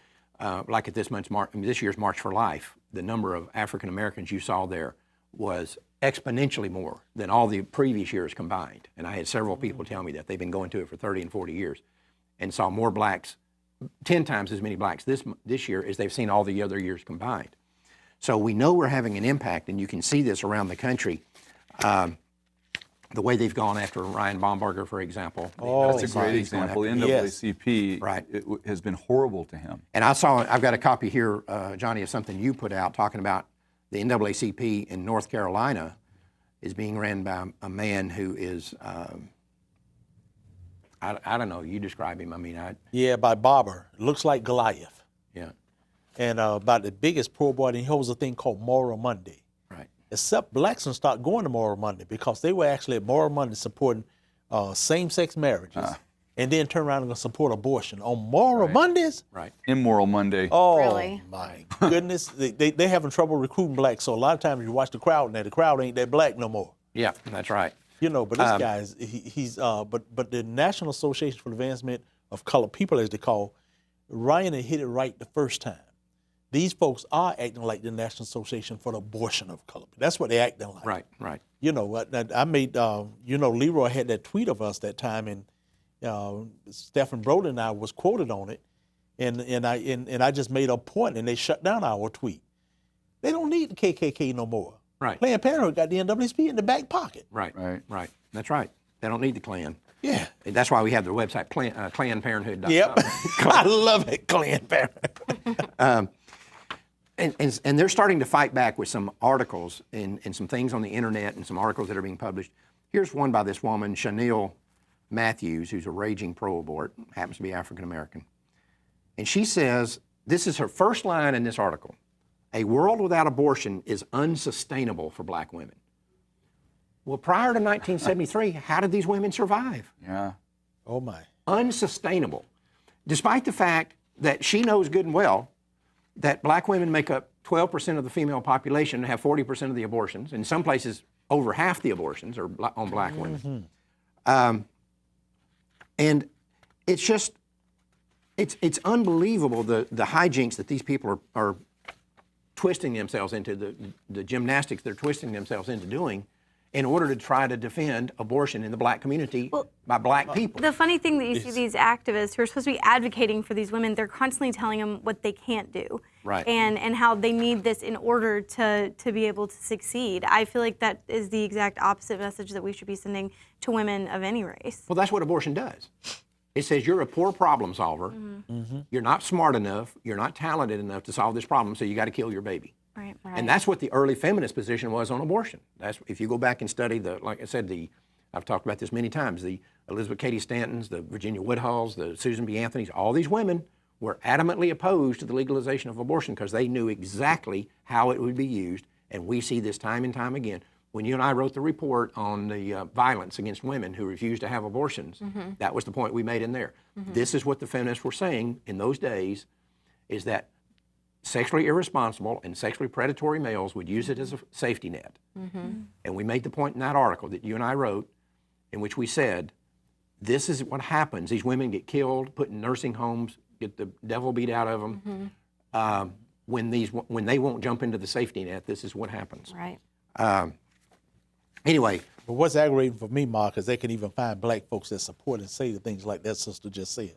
like at this year's March for Life, the number of African Americans you saw there was exponentially more than all the previous years combined. And I had several people tell me that they've been going to it for 30 and 40 years and saw more blacks, 10 times as many blacks this year as they've seen all the other years combined. So we know we're having an impact, and you can see this around the country. The way they've gone after Ryan Baumberger, for example. That's a great example. The NAACP has been horrible to him. And I've got a copy here, Johnny, of something you put out talking about the NAACP in North Carolina is being ran by a man who is, I don't know, you describe him. By Barber. Looks like Goliath. Yeah. And about the biggest pro-boy, and he holds a thing called Moral Monday. Right. Except blacks don't start going to Moral Monday because they were actually at Moral Monday supporting same-sex marriages and then turn around and support abortion. On Moral Mondays? Right. Immoral Monday. Oh, Really? my goodness. They having trouble recruiting blacks, so a lot of times you watch the crowd now, the crowd ain't that black no more. Yeah, that's right. But this guy's, but the National Association for the Advancement of Colored People, as they call, Ryan had hit it right the first time. These folks are acting like the National Association for the Abortion of Colored People. That's what they're acting like. Right, right. I made, Leroy had that tweet of us that time, and Stephen Brody and I was quoted on it, and I just made a point, and they shut down our tweet. They don't need the KKK no more. Right. Planned Parenthood got the NAACP in the back pocket. Right. That's right. They don't need the Klan. Yeah. And that's why we have their website, KlanParenthood.com. Yep. I love it, Planned Parenthood. And they're starting to fight back with some articles and some things on the internet and some articles that are being published. Here's one by this woman, Chanel Matthews, who's a raging pro-abort, happens to be African American. And she says, this is her first line in this article, "A world without abortion is unsustainable for black women." Well, prior to 1973, how did these women survive? Yeah. Oh, my. Unsustainable. Despite the fact that she knows good and well that black women make up 12% of the female population and have 40% of the abortions. In some places, over half the abortions are on black women. And it's just, it's unbelievable the hijinks that these people are twisting themselves into, the gymnastics they're twisting themselves into doing in order to try to defend abortion in the black community by black people. The funny thing that you see these activists who are supposed to be advocating for these women, they're constantly telling them what they can't do. Right. And how they need this in order to be able to succeed. I feel like that is the exact opposite message that we should be sending to women of any race. Well, that's what abortion does. It says you're a poor problem solver. You're not smart enough. You're not talented enough to solve this problem, so you got to kill your baby. Right. And that's what the early feminist position was on abortion. That's, if you go back and study like I said, I've talked about this many times, the Elizabeth Cady Stantons, the Virginia Woodhulls, the Susan B. Anthonys, all these women were adamantly opposed to the legalization of abortion because they knew exactly how it would be used. And we see this time and time again. When you and I wrote the report on the violence against women who refused to have abortions, that was the point we made in there. This is what the feminists were saying in those days, is that sexually irresponsible and sexually predatory males would use it as a safety net. And we made the point in that article that you and I wrote in which we said, this is what happens. These women get killed, put in nursing homes, get the devil beat out of them. When they won't jump into the safety net, this is what happens. Right. Anyway. But what's aggravating for me, Mark, is they can even find black folks that support and say the things like that sister just said.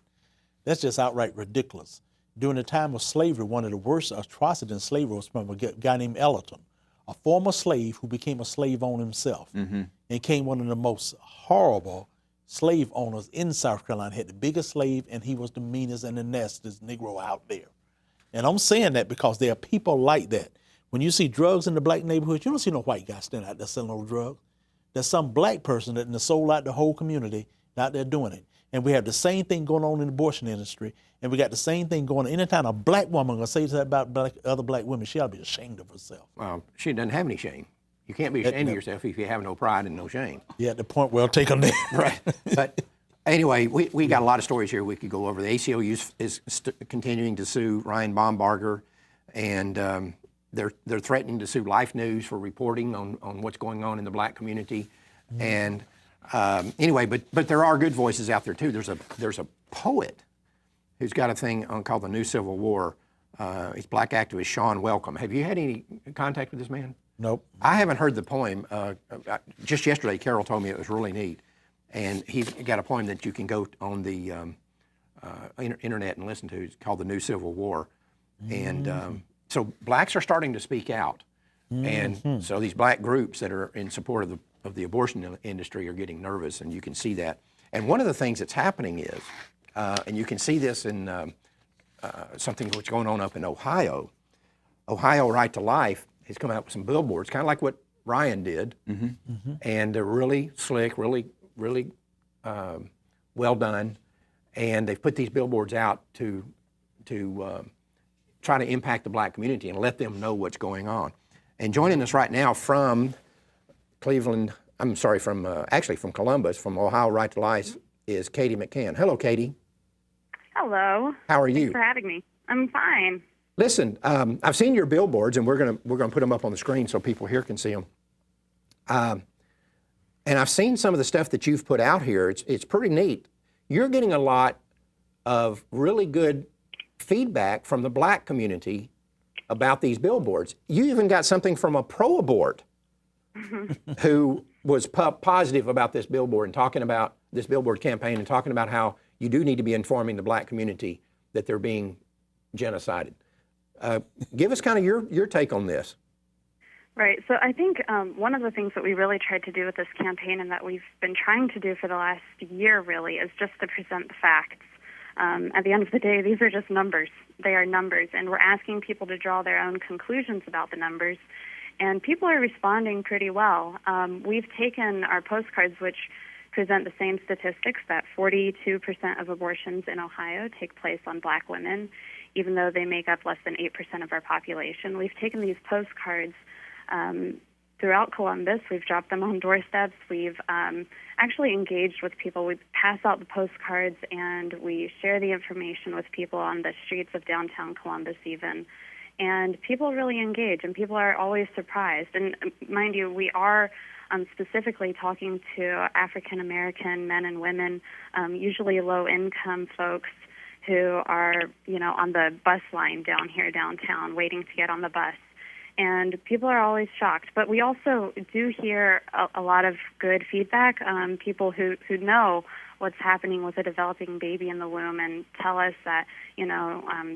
That's just outright ridiculous. During the time of slavery, one of the worst atrocities in slavery was from a guy named Ellerton, a former slave who became a slave owner himself and became one of the most horrible slave owners in South Carolina. Had the biggest slave, and he was the meanest and the nastiest Negro out there. And I'm saying that because there are people like that. When you see drugs in the black neighborhoods, you don't see no white guy standing out there selling no drugs. There's some black person that sold out the whole community out there doing it. And we have the same thing going on in the abortion industry, and we got the same thing going on. Anytime a black woman gonna say that about other black women, she ought to be ashamed of herself. Well, she doesn't have any shame. You can't be ashamed of yourself if you have no pride and no shame. Yeah, at the point where I'll take them there. Right. But anyway, we got a lot of stories here we could go over. The ACLU is continuing to sue Ryan Baumbarger, and they're threatening to sue Life News for reporting on what's going on in the black community. And anyway, but there are good voices out there too. There's a poet who's got a thing called The New Civil War. He's black activist Sean Welcome. Have you had any contact with this man? Nope. I haven't heard the poem. Just yesterday, Carol told me it was really neat. And he's got a poem that you can go on the internet and listen to. It's called The New Civil War. And so blacks are starting to speak out. And so these black groups that are in support of the abortion industry are getting nervous, and you can see that. And one of the things that's happening is, and you can see this in something that's going on up in Ohio. Ohio Right to Life has come out with some billboards, kind of like what Ryan did, and they're really slick, really well done, and they've put these billboards out to try to impact the black community and let them know what's going on. And joining us right now from Columbus, from Ohio Right to Life, is Katie McCann. Hello, Katie. Hello. How are you? Thanks for having me. I'm fine. Listen, I've seen your billboards, and we're gonna put them up on the screen so people here can see them. And I've seen some of the stuff that you've put out here. It's pretty neat. You're getting a lot of really good feedback from the black community about these billboards. You even got something from a pro-abort who was positive about this billboard and talking about this billboard campaign and talking about how you do need to be informing the black community that they're being genocided. Give us kind of your take on this. Right. So I think one of the things that we really tried to do with this campaign and that we've been trying to do for the last year really is just to present the facts. At the end of the day, these are just numbers. They are numbers, and we're asking people to draw their own conclusions about the numbers, and people are responding pretty well. We've taken our postcards, which present the same statistics, that 42% of abortions in Ohio take place on black women, even though they make up less than 8% of our population. We've taken these postcards throughout Columbus. We've dropped them on doorsteps. We've actually engaged with people. We pass out the postcards and we share the information with people on the streets of downtown Columbus even. And people really engage, and people are always surprised. And mind you, we are specifically talking to African American men and women, usually low-income folks who are, on the bus line down here downtown waiting to get on the bus. And people are always shocked. But we also do hear a lot of good feedback, people who know what's happening with a developing baby in the womb and tell us that,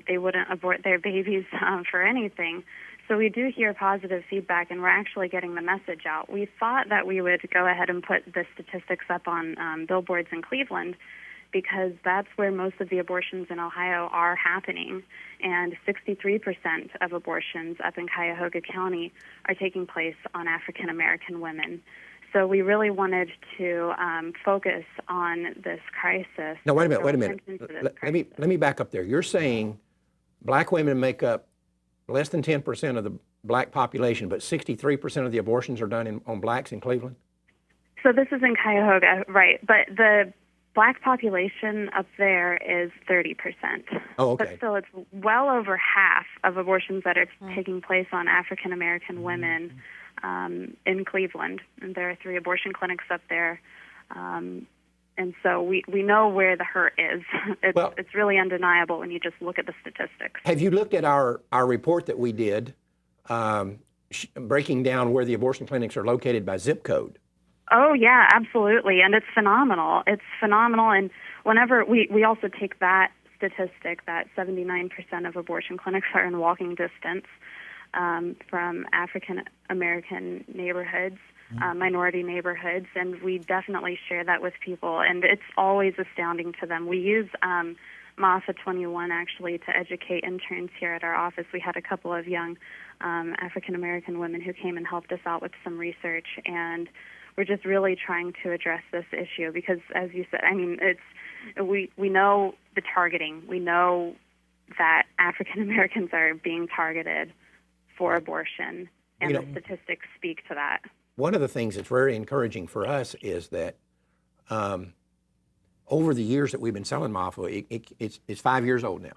they wouldn't abort their babies for anything. So we do hear positive feedback, and we're actually getting the message out. We thought that we would go ahead and put the statistics up on billboards in Cleveland, because that's where most of the abortions in Ohio are happening, and 63% of abortions up in Cuyahoga County are taking place on African American women. So we really wanted to focus on this crisis. Now, wait a minute. Let me back up there. You're saying black women make up less than 10% of the black population, but 63% of the abortions are done on blacks in Cleveland? So this is in Cuyahoga, right, but the black population up there is 30%. Oh, okay. But still, it's well over half of abortions that are taking place on African American women in Cleveland. And there are 3 abortion clinics up there. And so we know where the hurt is. It's really undeniable when you just look at the statistics. Have you looked at our report that we did breaking down where the abortion clinics are located by zip code? Oh, yeah, absolutely. And it's phenomenal. It's phenomenal. And whenever we also take that statistic that 79% of abortion clinics are in walking distance from African American neighborhoods, minority neighborhoods, and we definitely share that with people. And it's always astounding to them. We use MAFA 21 actually to educate interns here at our office. We had a couple of young African American women who came and helped us out with some research, and we're just really trying to address this issue because, as you said, we know the targeting. We know that African Americans are being targeted for abortion, and the statistics speak to that. One of the things that's very encouraging for us is that over the years that we've been selling MAFA, it's 5 years old now,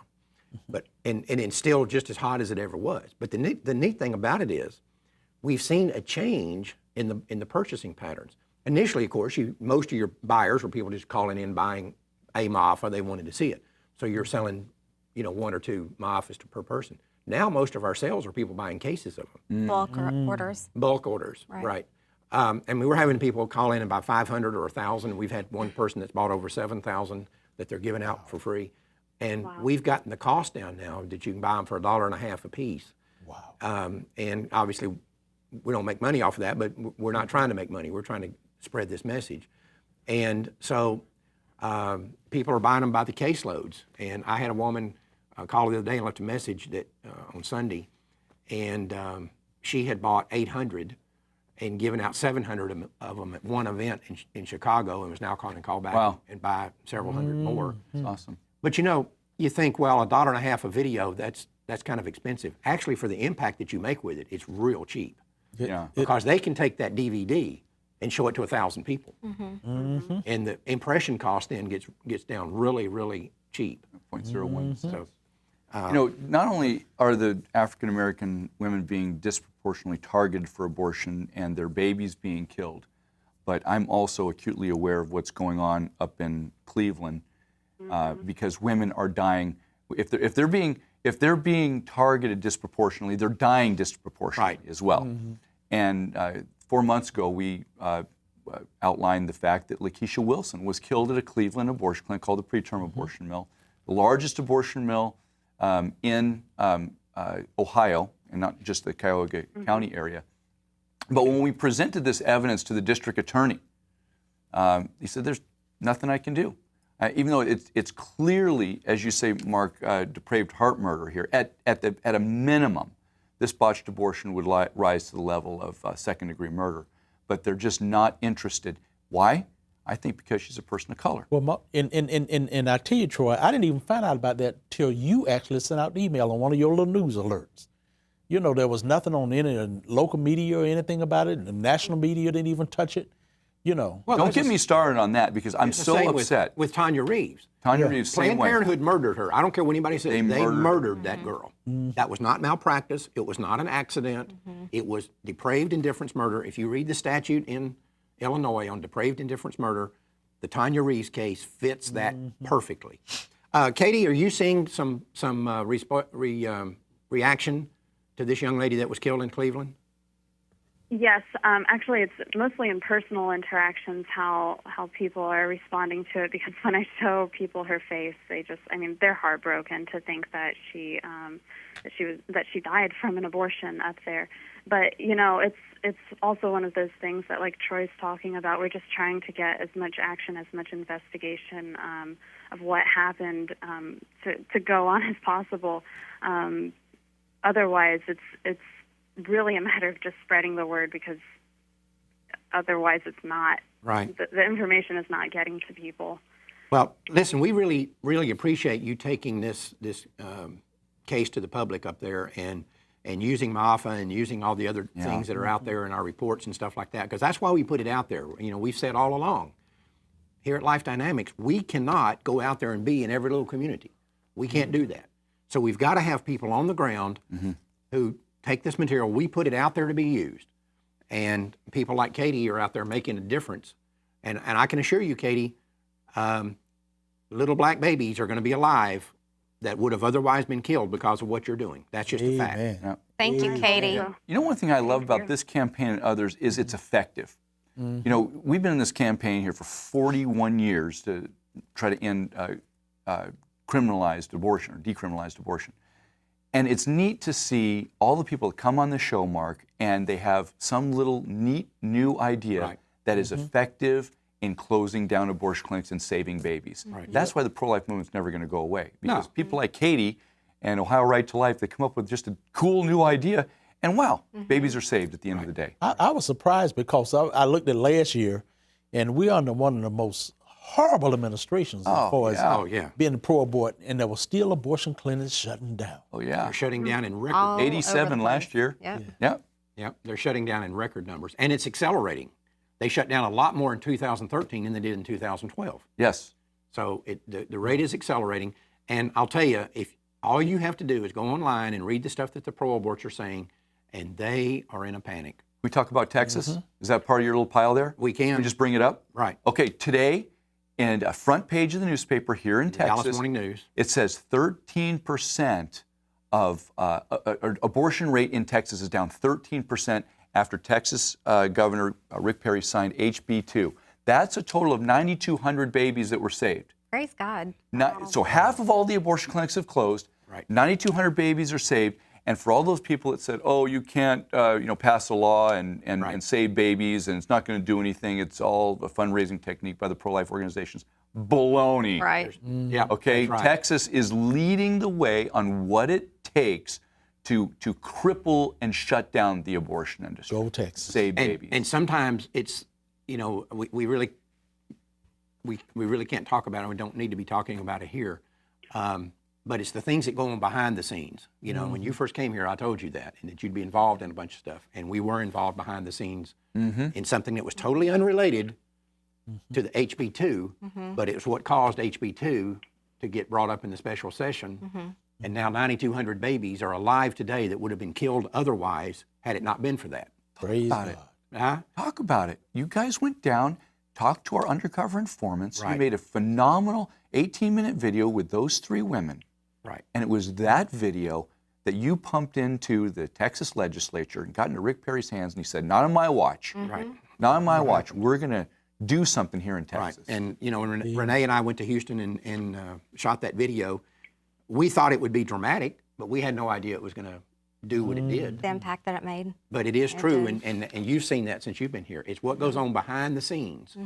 but and it's still just as hot as it ever was. But the neat thing about it is we've seen a change in the purchasing patterns. Initially, of course, most of your buyers were people just calling in buying a MAFA. They wanted to see it, so you're selling, 1 or 2 MAFAs per person. Now, most of our sales are people buying cases of them. Bulk orders. Bulk orders, right. And we were having people call in and buy 500 or 1,000. We've had one person that's bought over 7,000 that they're giving out for free. And we've gotten the cost down now that you can buy them for $1.50 a piece. Wow. And obviously, we don't make money off of that, but we're not trying to make money. We're trying to spread this message. And so people are buying them by the caseloads. And I had a woman call the other day and left a message that on Sunday, and she had bought 800 and given out 700 of them at one event in Chicago, and was now calling and call back and buy several hundred more. That's awesome. But you think, well, $1.50 a video, that's kind of expensive. Actually, for the impact that you make with it, it's real cheap. Yeah. Because they can take that DVD and show it to 1,000 people. And the impression cost then gets down really, really cheap. 0.01. So, not only are the African American women being disproportionately targeted for abortion and their babies being killed, but I'm also acutely aware of what's going on up in Cleveland because women are dying. If they're being targeted disproportionately, they're dying disproportionately as well. And 4 months ago, we outlined the fact that Lakeisha Wilson was killed at a Cleveland abortion clinic called the Preterm Abortion Mill, the largest abortion mill in Ohio, and not just the Cuyahoga County area. But when we presented this evidence to the district attorney, he said, "There's nothing I can do." Even though it's clearly, as you say, Mark, depraved heart murder here, at a minimum, this botched abortion would rise to the level of second-degree murder. But they're just not interested. Why? I think because she's a person of color. Well, and I tell you, Troy, I didn't even find out about that till you actually sent out the email on one of your little news alerts. You know, there was nothing on any local media or anything about it, and the national media didn't even touch it. You know. Well, Don't get me started on that because I'm so upset. With Tanya Reeves. Tanya Reeves, same Planned way. Parenthood murdered her. I don't care what anybody says. They murdered that Mm-hmm. girl. That was not malpractice. It was not an accident. It was depraved indifference murder. If you read the statute in Illinois on depraved indifference murder, the Tanya Reeves case fits that perfectly. Katie, are you seeing some reaction to this young lady that was killed in Cleveland? Yes, actually, it's mostly in personal interactions how people are responding to it. Because when I show people her face, they're heartbroken to think that she died from an abortion up there. But it's also one of those things that, like Troy's talking about, we're just trying to get as much action, as much investigation of what happened to go on as possible. Otherwise, it's really a matter of just spreading the word, because otherwise it's not right. The information is not getting to people. Well, listen, we really, really appreciate you taking this case to the public up there and using MAFA and using all the other things that are out there in our reports and stuff like that, because that's why we put it out there. We've said all along, here at Life Dynamics, we cannot go out there and be in every little community. We can't do that. So we've got to have people on the ground who take this material, we put it out there to be used. And people like Katie are out there making a difference. And I can assure you, Katie, little black babies are going to be alive that would have otherwise been killed because of what you're doing. That's just a fact. Yeah. Thank you, Katie. You know, one thing I love about this campaign and others is it's effective. We've been in this campaign here for 41 years to try to end criminalized abortion or decriminalized abortion. And it's neat to see all the people that come on the show, Mark, and they have some little neat new idea that is effective in closing down abortion clinics and saving babies. That's why the pro-life movement's never going to go away. Because people like Katie and Ohio Right to Life, they come up with just a cool new idea, and wow, babies are saved at the end of the day. I was surprised because I looked at last year, and we're under one of the most horrible administrations as far as being pro-abort, and there were still abortion clinics shutting down. Oh, yeah. They're shutting down in record. All 87 over the last place. year. Yep. Yeah, they're shutting down in record numbers, and it's accelerating. They shut down a lot more in 2013 than they did in 2012. Yes. So the rate is accelerating, and I'll tell you, if all you have to do is go online and read the stuff that the pro-aborts are saying, and they are in a panic. We talk about Texas. Is that part of your little pile there? We can. We just bring it up? Right. Okay, today, in a front page of the newspaper here in Texas, Dallas Morning News, it says 13% of abortion rate in Texas is down 13% after Texas Governor Rick Perry signed HB 2. That's a total of 9,200 babies that were saved. Praise God. So half of all the abortion clinics have closed. 9,200 babies are saved. And for all those people that said, "Oh, you can't, pass a law and save babies, and it's not going to do anything. It's all a fundraising technique by the pro-life organizations." Baloney. Right. Yeah. Okay. Right. Texas is leading the way on what it takes to cripple and shut down the abortion industry. Go Texas. Save babies. And sometimes it's, we really can't talk about it. We don't need to be talking about it here. But it's the things that go on behind the scenes. When you first came here, I told you that, and that you'd be involved in a bunch of stuff. And we were involved behind the scenes in something that was totally unrelated to the HB2, but it was what caused HB2 to get brought up in the special session. And now 9,200 babies are alive today that would have been killed otherwise had it not been for that. Praise about God. it. Talk about it. You guys went down, talked to our undercover informants. Right. You made a phenomenal 18-minute video with those 3 women. Right. And it was that video that you pumped into the Texas legislature and got into Rick Perry's hands, and he said, "Not on my watch. Right. Not on my watch. We're going to do something here in Texas." Right. And, when Renee and I went to Houston and shot that video, we thought it would be dramatic. but we had no idea it was going to do what it did. The impact that it made. But it is true, did. and you've seen that since you've been here. It's what goes on behind the scenes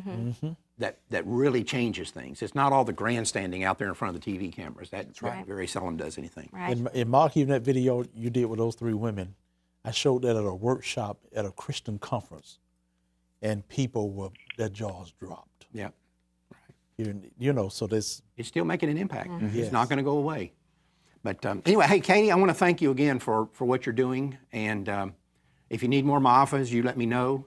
that really changes things. It's not all the grandstanding out there in front of the TV cameras. That's right. Very seldom does anything. Right. And Mark, even that video you did with those 3 women, I showed that at a workshop at a Christian conference, and people their jaws dropped. Yeah. You know, so this. It's still making an impact. Yes. It's not going to go away. But anyway, hey, Katie, I want to thank you again for what you're doing. And if you need more Ma'afas, you let me know.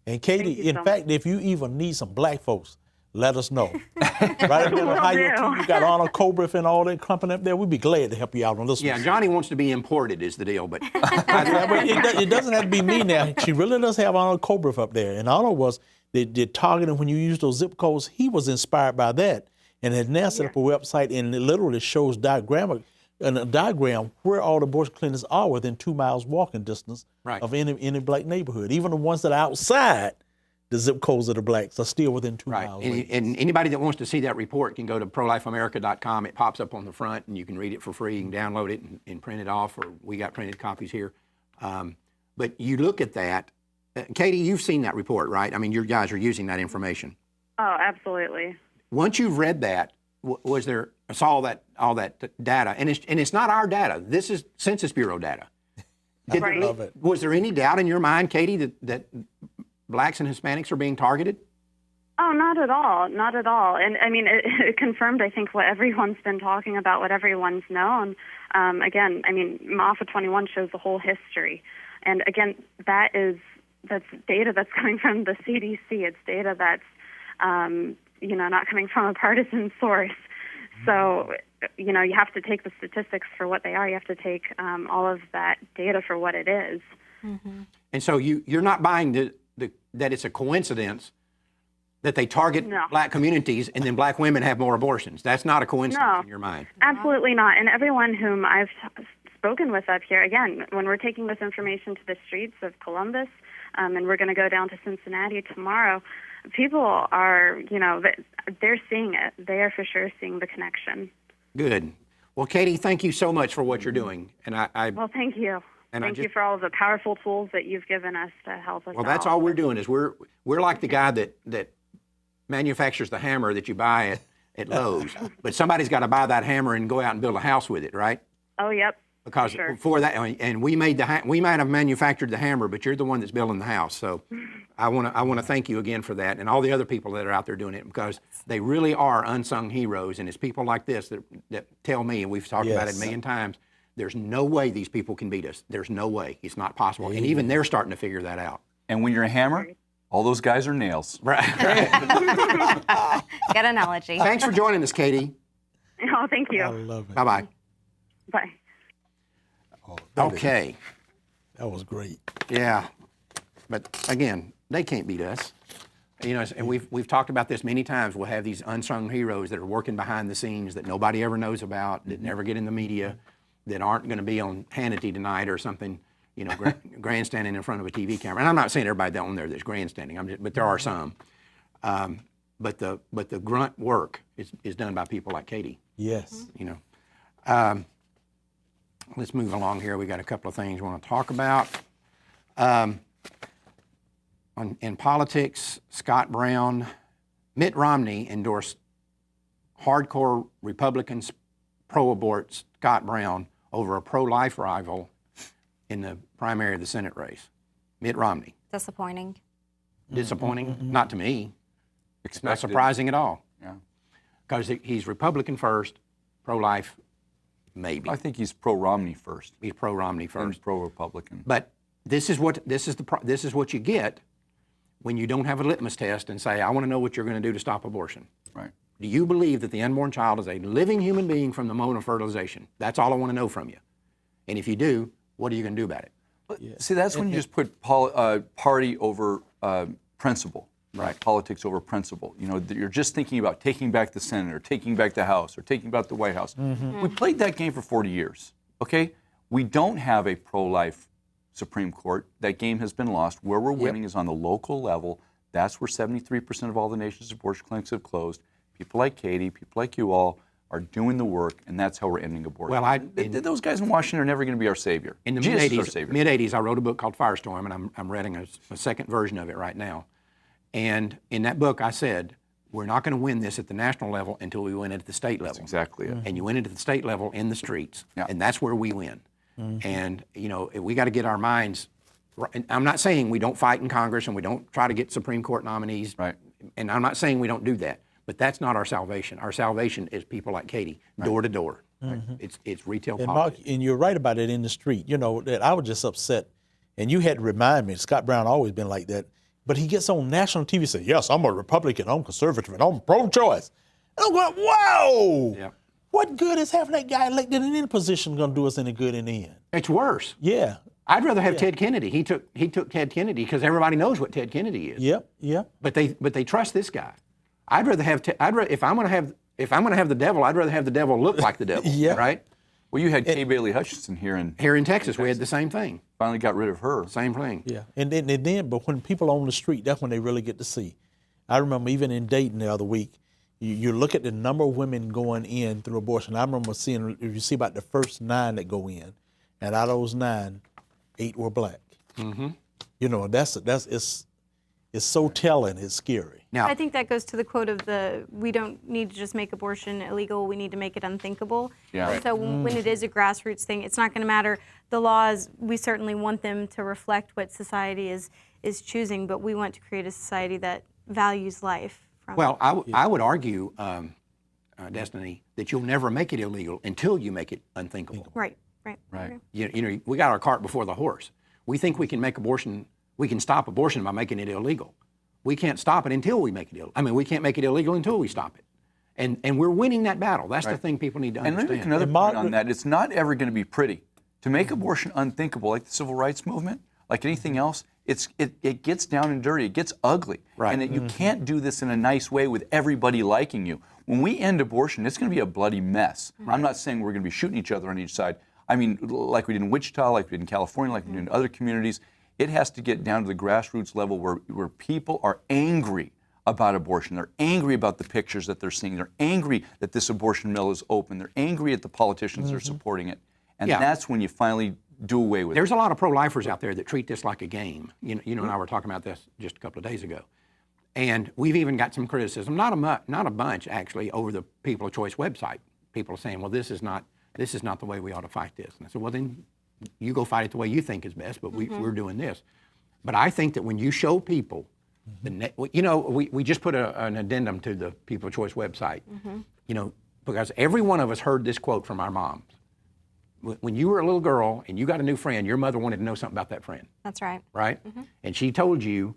And Katie, you in so fact, if you even need some black folks, let us know. Right up there Will behind do. you got Arnold Cobriff and all that company up there. We'd be glad to help you out on this Yeah, one. Johnny wants to be imported is the deal, but Yeah, but it doesn't have to be me now. She really does have Arnold Cobriff up there. And Arnold was, the targeting when you use those zip codes, he was inspired by that. And has now set up a website, and it literally shows a diagram where all the abortion clinics are within 2 miles walking distance Right. of any black neighborhood. Even the ones that are outside the zip codes of the blacks are still within 2 right. miles. And anybody that wants to see that report can go to prolifeamerica.com. It pops up on the front, and you can read it for free. You can download it and print it off, or we got printed copies here. But you look at that. Katie, you've seen that report, right? I mean, your guys are using that information. Oh, absolutely. Once you've read that, saw all that data, and it's not our data. This is Census Bureau data. Right. Love it. Was there any doubt in your mind, Katie, that blacks and Hispanics are being targeted? Oh, not at all. Not at all. And I mean, it confirmed, I think, what everyone's been talking about, what everyone's known. Again, I mean, MAFA 21 shows the whole history. And again, that's data that's coming from the CDC. It's data that's, not coming from a partisan source. So, you have to take the statistics for what they are. You have to take all of that data for what it is. Mm-hmm. And so you're not buying that it's a coincidence that they target black communities and then black women have more abortions. That's not a coincidence in your mind. Absolutely not. And everyone whom I've spoken with up here, again, when we're taking this information to the streets of Columbus, and we're going to go down to Cincinnati tomorrow, people are, they're seeing it. They are for sure seeing the connection. Good. Well, Katie, thank you so much for what you're doing. And Well, thank you. And thank you for all of the powerful tools that you've given us to help us out. Well, that's all we're doing is we're like the guy that manufactures the hammer that you buy at Lowe's. But somebody's got to buy that hammer and go out and build a house with it, right? Oh, yep. Because sure. for that, and we might have manufactured the hammer, but you're the one that's building the house. So I want to thank you again for that, and all the other people that are out there doing it, because they really are unsung heroes. And it's people like this that tell me, and we've talked about it a million times, there's no way these people can beat us. There's no way. It's not possible. And even they're starting to figure that out. And when you're a hammer, all those guys are nails. Right. Good analogy. Thanks for joining us, Katie. Oh, thank you. I love it. Bye-bye. Bye. Oh, Okay. That was great. Yeah. But again, they can't beat us. And we've talked about this many times. We'll have these unsung heroes that are working behind the scenes that nobody ever knows about, that never get in the media, that aren't going to be on Hannity tonight or something, grandstanding in front of a TV camera. And I'm not saying everybody down there that's grandstanding, but there are some. But the grunt work is done by people like Katie. Yes. Let's move along here. We got a couple of things we want to talk about. In politics, Scott Brown, Mitt Romney endorsed hardcore Republicans pro-abort Scott Brown over a pro-life rival in the primary of the Senate race. Mitt Romney. Disappointing. Disappointing? Not to me. It's not surprising at all. Yeah. Because he's Republican first, pro-life maybe. I think he's pro-Romney first. He's pro-Romney first. And pro-Republican. But this is what you get when you don't have a litmus test and say, I want to know what you're going to do to stop abortion. Right. Do you believe that the unborn child is a living human being from the moment of fertilization? That's all I want to know from you. And if you do, what are you going to do about it? See, that's when you just put party over principle. Right. Politics over principle. You're just thinking about taking back the Senate or taking back the House or taking back the White House. Mm-hmm. We played that game for 40 years, okay? We don't have a pro-life Supreme Court. That game has been lost. Where we're winning is on the local level. That's where 73% of all the nation's abortion clinics have closed. People like Katie, people like you all, are doing the work, and that's how we're ending abortion. Well, those guys in Washington are never going to be our savior. In the Jesus is our savior. mid-'80s, I wrote a book called Firestorm, and I'm reading a second version of it right now. And in that book, I said, we're not going to win this at the national level until we win it at the state level. That's exactly it. And you win it at the state level in the streets, Yeah. and that's where we win. And, you know, we got to get our minds right. And I'm not saying we don't fight in Congress and we don't try to get Supreme Court nominees. Right. And I'm not saying we don't do that. But that's not our salvation. Our salvation is people like Katie, door to door. It's retail And Mark, politics. and you're right about it in the street. You know, that I was just upset. And you had to remind me, Scott Brown always been like that. But he gets on national TV and says, yes, I'm a Republican, I'm conservative, and I'm pro-choice. And I'm going, whoa! Yeah. What good is having that guy elected in any position going to do us any good in the end? It's worse. Yeah. I'd rather have Ted Kennedy. He took Ted Kennedy because everybody knows what Ted Kennedy is. Yep. But they trust this guy. I'd rather have if I'm going to have the devil, I'd rather have the devil look like the devil. Yeah. Right. Well, you had Kay Bailey Hutchinson here in Texas, we had the same thing. finally got rid of her. Same thing. Yeah. And then, but when people on the street, that's when they really get to see. I remember even in Dayton the other week, you look at the number of women going in through abortion. I remember seeing, if you see about the first 9 that go in, and out of those 9, 8 were black. Mm-hmm. You know, it's so telling, it's scary. Now, I think that goes to the quote of we don't need to just make abortion illegal, we need to make it unthinkable. Yeah. Right. So when it is a grassroots thing, it's not going to matter. The laws, we certainly want them to reflect what society is choosing, but we want to create a society that values life. well, I would argue, Destiny, that you'll never make it illegal until you make it unthinkable. Right. Right. You know, we got our cart before the horse. We think we can stop abortion by making it illegal. We can't stop it until we make it illegal. I mean, we can't make it illegal until we stop it. And we're winning that battle. That's the thing people need to And let me understand. make another point on that. It's not ever going to be pretty. To make abortion unthinkable, like the civil rights movement, like anything else, it gets down and dirty. It gets ugly. Right. And you can't do this in a nice way with everybody liking you. When we end abortion, it's going to be a bloody mess. I'm not saying we're going to be shooting each other on each side. I mean, like we did in Wichita, like we did in California, like we did in other communities. It has to get down to the grassroots level where people are angry about abortion. They're angry about the pictures that they're seeing. They're angry that this abortion mill is open. They're angry at the politicians that are supporting it. And that's when you finally do away with it. There's a lot of pro-lifers out there that treat this like a game. You know, and I were talking about this just a couple of days ago. And we've even got some criticism, not a bunch actually, over the People of Choice website. People are saying, well, this is not the way we ought to fight this. And I said, well, then you go fight it the way you think is best, but we're doing this. But I think that when you show people, we just put an addendum to the People of Choice website, you know, because every one of us heard this quote from our moms. When you were a little girl and you got a new friend, your mother wanted to know something about that friend. That's right. Right? And she told you,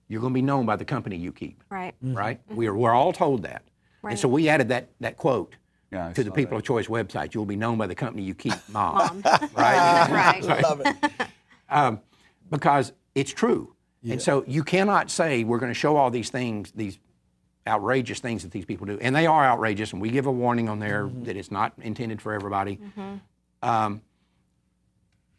you're going to be known by the company you keep. Right. Right? We're all told that. Right. And so we added that quote Yeah, I to the saw People that. of Choice website. You'll be known by the company you keep, Mom. Right. I love it. Because it's true. And so you cannot say we're going to show all these things, these outrageous things that these people do. And they are outrageous, and we give a warning on there that it's not intended for everybody.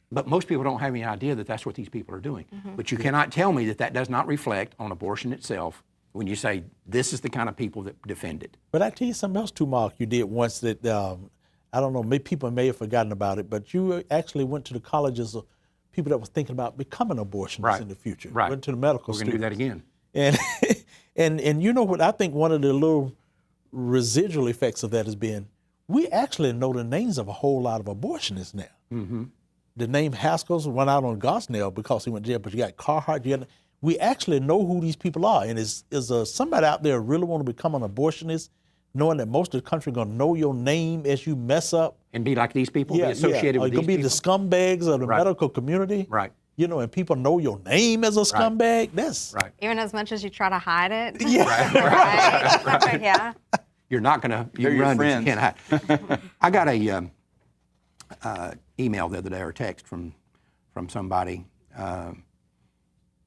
But most people don't have any idea that that's what these people are doing. But you cannot tell me that does not reflect on abortion itself when you say this is the kind of people that defend it. But I tell you something else too, Mark, you did once that, I don't know, maybe people may have forgotten about it, but you actually went to the colleges of people that were thinking about becoming abortionists in the future. Right. Went to the medical We're going to do that again. And you know what, I think one of the little residual effects of that has been, we actually know the names of a whole lot of abortionists now. The name Haskell's went out on Gosnell because he went to jail, but you got Carhart, we actually know who these people are. And is somebody out there really want to become an abortionist, knowing that most of the country going to know your name as you mess up? And be like these people, be associated with these people? Are you going to be the scumbags of the medical community? Right. You know, and people know your name as a scumbag? That's right. Even as much as you try to hide it. Yeah. Right. Yeah. You're not going to, you run, but you can't hide. I got a email the other day or text from somebody.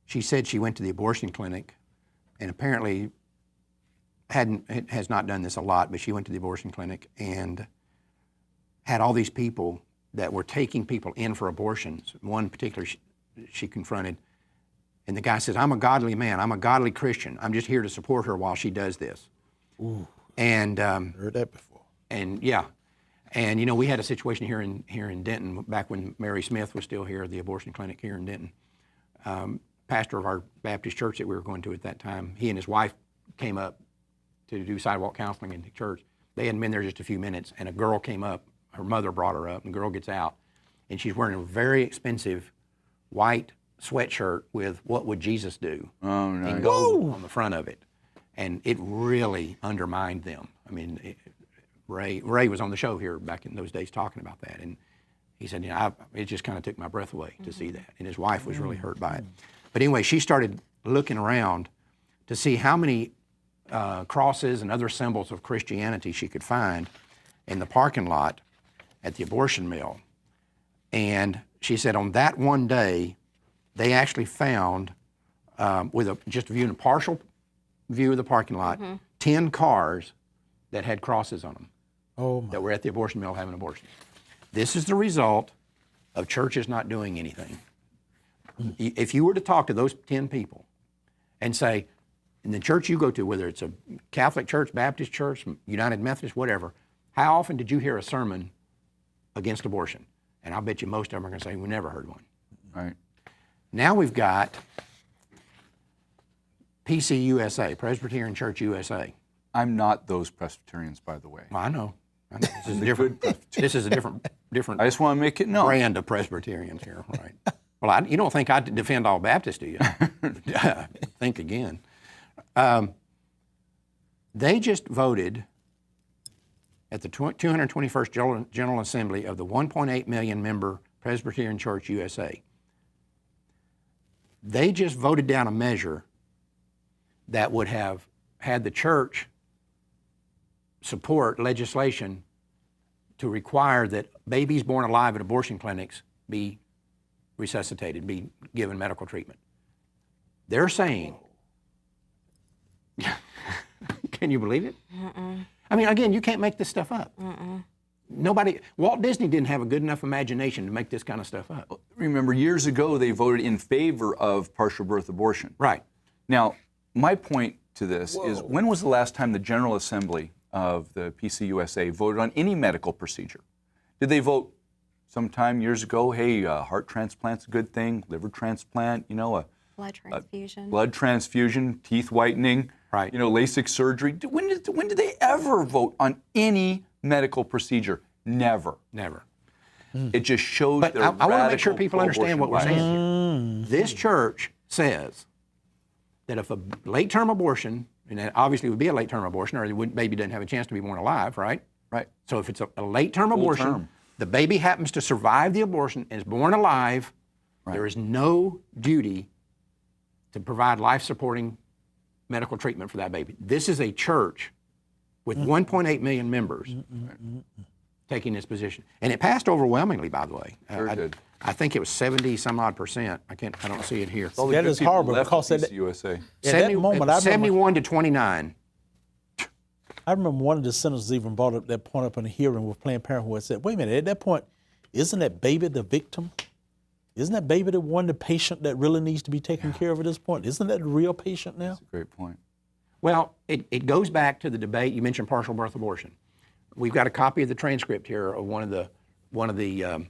She said she went to the abortion clinic and apparently has not done this a lot, but she went to the abortion clinic and had all these people that were taking people in for abortions. One particular she confronted, and the guy says, I'm a godly man, I'm a godly Christian, I'm just here to support her while she does this. Ooh. And heard that before. And yeah, and you know, we had a situation here in Denton back when Mary Smith was still here, the abortion clinic here in Denton. Pastor of our Baptist church that we were going to at that time, he and his wife came up to do sidewalk counseling in the church. They hadn't been there just a few minutes, and a girl came up. Her mother brought her up, and the girl gets out, and she's wearing a very expensive white sweatshirt with "What would Jesus do?" in gold on the front of it, and it really undermined them. I mean, Ray was on the show here back in those days talking about that, and he said, you know, it just kind of took my breath away to see that, and his wife was really hurt by it. But anyway, she started looking around to see how many crosses and other symbols of Christianity she could find in the parking lot at the abortion mill. And she said on that one day, they actually found, just viewing a partial view of the parking lot, 10 cars that had crosses on them that were at the abortion mill having abortions. This is the result of churches not doing anything. If you were to talk to those 10 people and say, in the church you go to, whether it's a Catholic church, Baptist church, United Methodist, whatever, how often did you hear a sermon against abortion? And I'll bet you most of them are going to say, we never heard one. Right. Now we've got PC U.S.A., Presbyterian Church U.S.A. I'm not those Presbyterians, by the way. Well, I know. This is different. This is a different. I just want to make it known. Brand of Presbyterians here, right? Well, you don't think I defend all Baptists, do you? Think again. They just voted at the 221st General Assembly of the 1.8 million member Presbyterian Church USA. They just voted down a measure that would have had the church support legislation to require that babies born alive at abortion clinics be resuscitated, be given medical treatment. They're saying, can you believe it? I mean, again, you can't make this stuff up. Walt Disney didn't have a good enough imagination to make this kind of stuff up. Remember, years ago, they voted in favor of partial birth abortion. Right. Now, my point to this is, when was the last time the General Assembly of the PCUSA voted on any medical procedure? Did they vote sometime years ago, hey, heart transplant's a good thing, liver transplant, you know, blood transfusion. Blood transfusion, teeth whitening, right? You know, LASIK surgery. When did they ever vote on any medical procedure? Never. Never. It just shows but I want to make sure people understand what we're saying here. This church says that if a late-term abortion, and it obviously would be a late-term abortion, or the baby doesn't have a chance to be born alive, right? Right. So if it's a late-term abortion, the baby happens to survive the abortion and is born alive, there is no duty to provide life-supporting medical treatment for that baby. This is a church with 1.8 million members taking this position. And it passed overwhelmingly, by the way. Sure did. I think it was 70-some-odd%. I don't see it here. That is horrible because at that moment, 71 to 29. I remember one of the senators even brought up that point up in a hearing with Planned Parenthood and said, wait a minute, at that point, isn't that baby the victim? Isn't that baby the one, the patient that really needs to be taken care of at this point? Isn't that the real patient now? That's a great point. Well, it goes back to the debate. You mentioned partial birth abortion. We've got a copy of the transcript here of one of the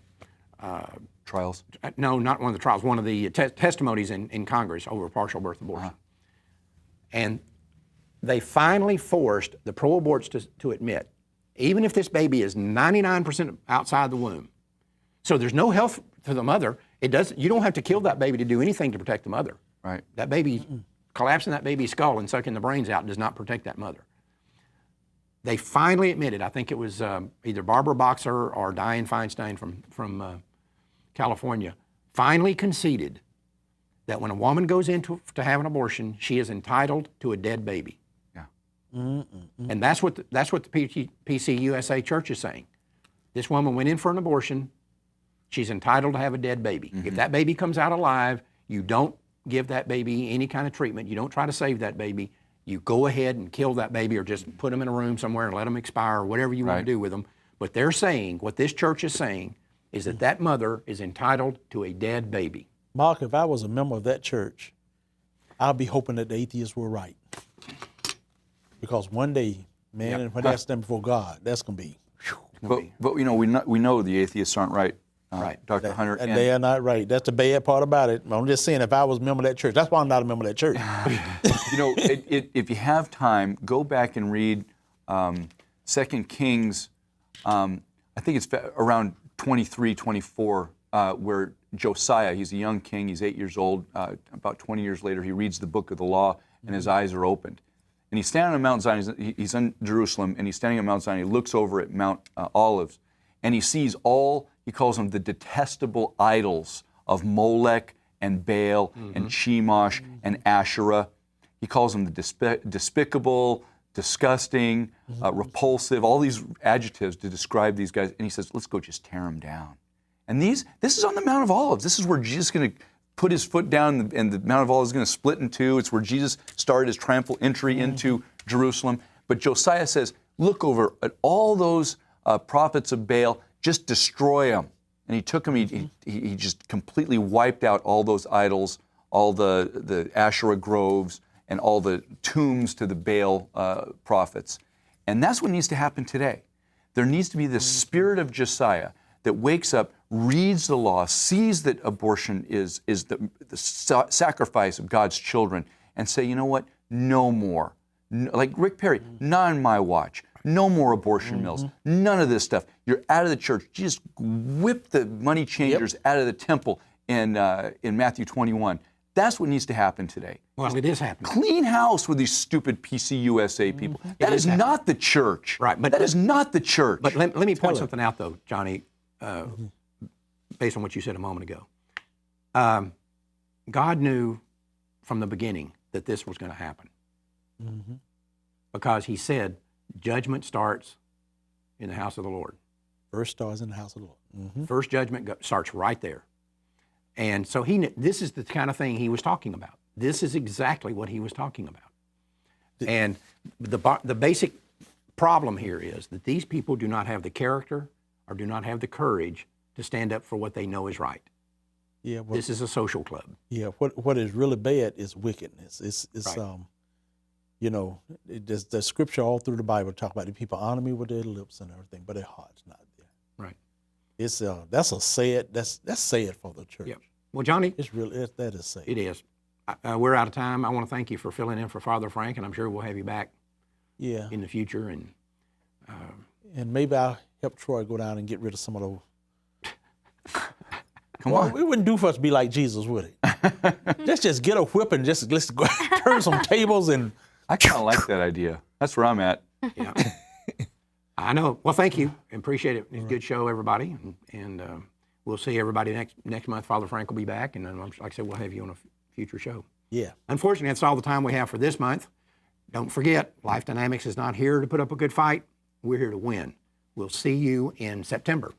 trials? No, not one of the trials. One of the testimonies in Congress over partial birth abortion. And they finally forced the pro-aborts to admit, even if this baby is 99% outside the womb, so there's no health to the mother, you don't have to kill that baby to do anything to protect the mother. Right. That baby, collapsing that baby's skull and sucking the brains out does not protect that mother. They finally admitted, I think it was either Barbara Boxer or Dianne Feinstein from California, finally conceded that when a woman goes in to have an abortion, she is entitled to a dead baby. Yeah. And that's what the PC USA Church is saying. This woman went in for an abortion. She's entitled to have a dead baby. If that baby comes out alive, you don't give that baby any kind of treatment. You don't try to save that baby. You go ahead and kill that baby or just put them in a room somewhere and let them expire or whatever you want to do with them. But they're saying, what this church is saying, is that that mother is entitled to a dead baby. Mark, if I was a member of that church, I'd be hoping that the atheists were right. Because one day, Man, and when they stand before God, that's going to be. But you know, we know the atheists aren't right. Right. Dr. Hunter. And they are not right. That's the bad part about it. I'm just saying, if I was a member of that church, that's why I'm not a member of that church. You know, if you have time, go back and read 2 Kings, I think it's around 23, 24, where Josiah, he's a young king, he's 8 years old, about 20 years later, he reads the book of the law, and his eyes are opened. And he's standing on Mount Zion, he's in Jerusalem, and he's standing on Mount Zion, he looks over at Mount Olives, and he sees he calls them the detestable idols of Molech and Baal and Chemosh and Asherah. He calls them the despicable, disgusting, repulsive, all these adjectives to describe these guys. And he says, let's go just tear them down. And this is on the Mount of Olives. This is where Jesus is going to put his foot down, and the Mount of Olives is going to split in two. It's where Jesus started his triumphal entry into Jerusalem. But Josiah says, look over at all those prophets of Baal, just destroy them. And he took them, he just completely wiped out all those idols, all the Asherah groves, and all the tombs to the Baal prophets. And that's what needs to happen today. There needs to be this spirit of Josiah that wakes up, reads the law, sees that abortion is the sacrifice of God's children, and say, you know what, no more. Like Rick Perry, not on my watch. No more abortion mills. None of this stuff. You're out of the church. Jesus whipped the money changers out of the temple in Matthew 21. That's what needs to happen today. Well, it is happening. Clean house with these stupid PC U.S.A. people. That is not the church. Right, but that is not the church. But let me point something out, though, Johnny, based on what you said a moment ago. God knew from the beginning that this was going to happen. Because he said, judgment starts in the house of the Lord. First starts in the house of the Lord. First judgment starts right there. And so this is the kind of thing he was talking about. This is exactly what he was talking about. And the basic problem here is that these people do not have the character or do not have the courage to stand up for what they know is right. Yeah, this is a social club. Yeah, what is really bad is wickedness. It's right. You know, the scripture all through the Bible talk about the people honor me with their lips and everything, but their heart's not there. Right. It's that's sad for the church. Yeah. Well, Johnny, it's really that is sad. It is. We're out of time. I want to thank you for filling in for Father Frank, and I'm sure we'll have you back. Yeah. In the future, and maybe I'll help Troy go down and get rid of some of those. Come on. It wouldn't do for us to be like Jesus, would it? Let's just get a whip and let's go turn some tables and. I kind of like that idea. That's where I'm at. Yeah. I know. Well, thank you. Appreciate it. It's a good show, everybody. And we'll see everybody next month. Father Frank will be back. And then, like I said, we'll have you on a future show. Yeah. Unfortunately, that's all the time we have for this month. Don't forget, Life Dynamics is not here to put up a good fight. We're here to win. We'll see you in September.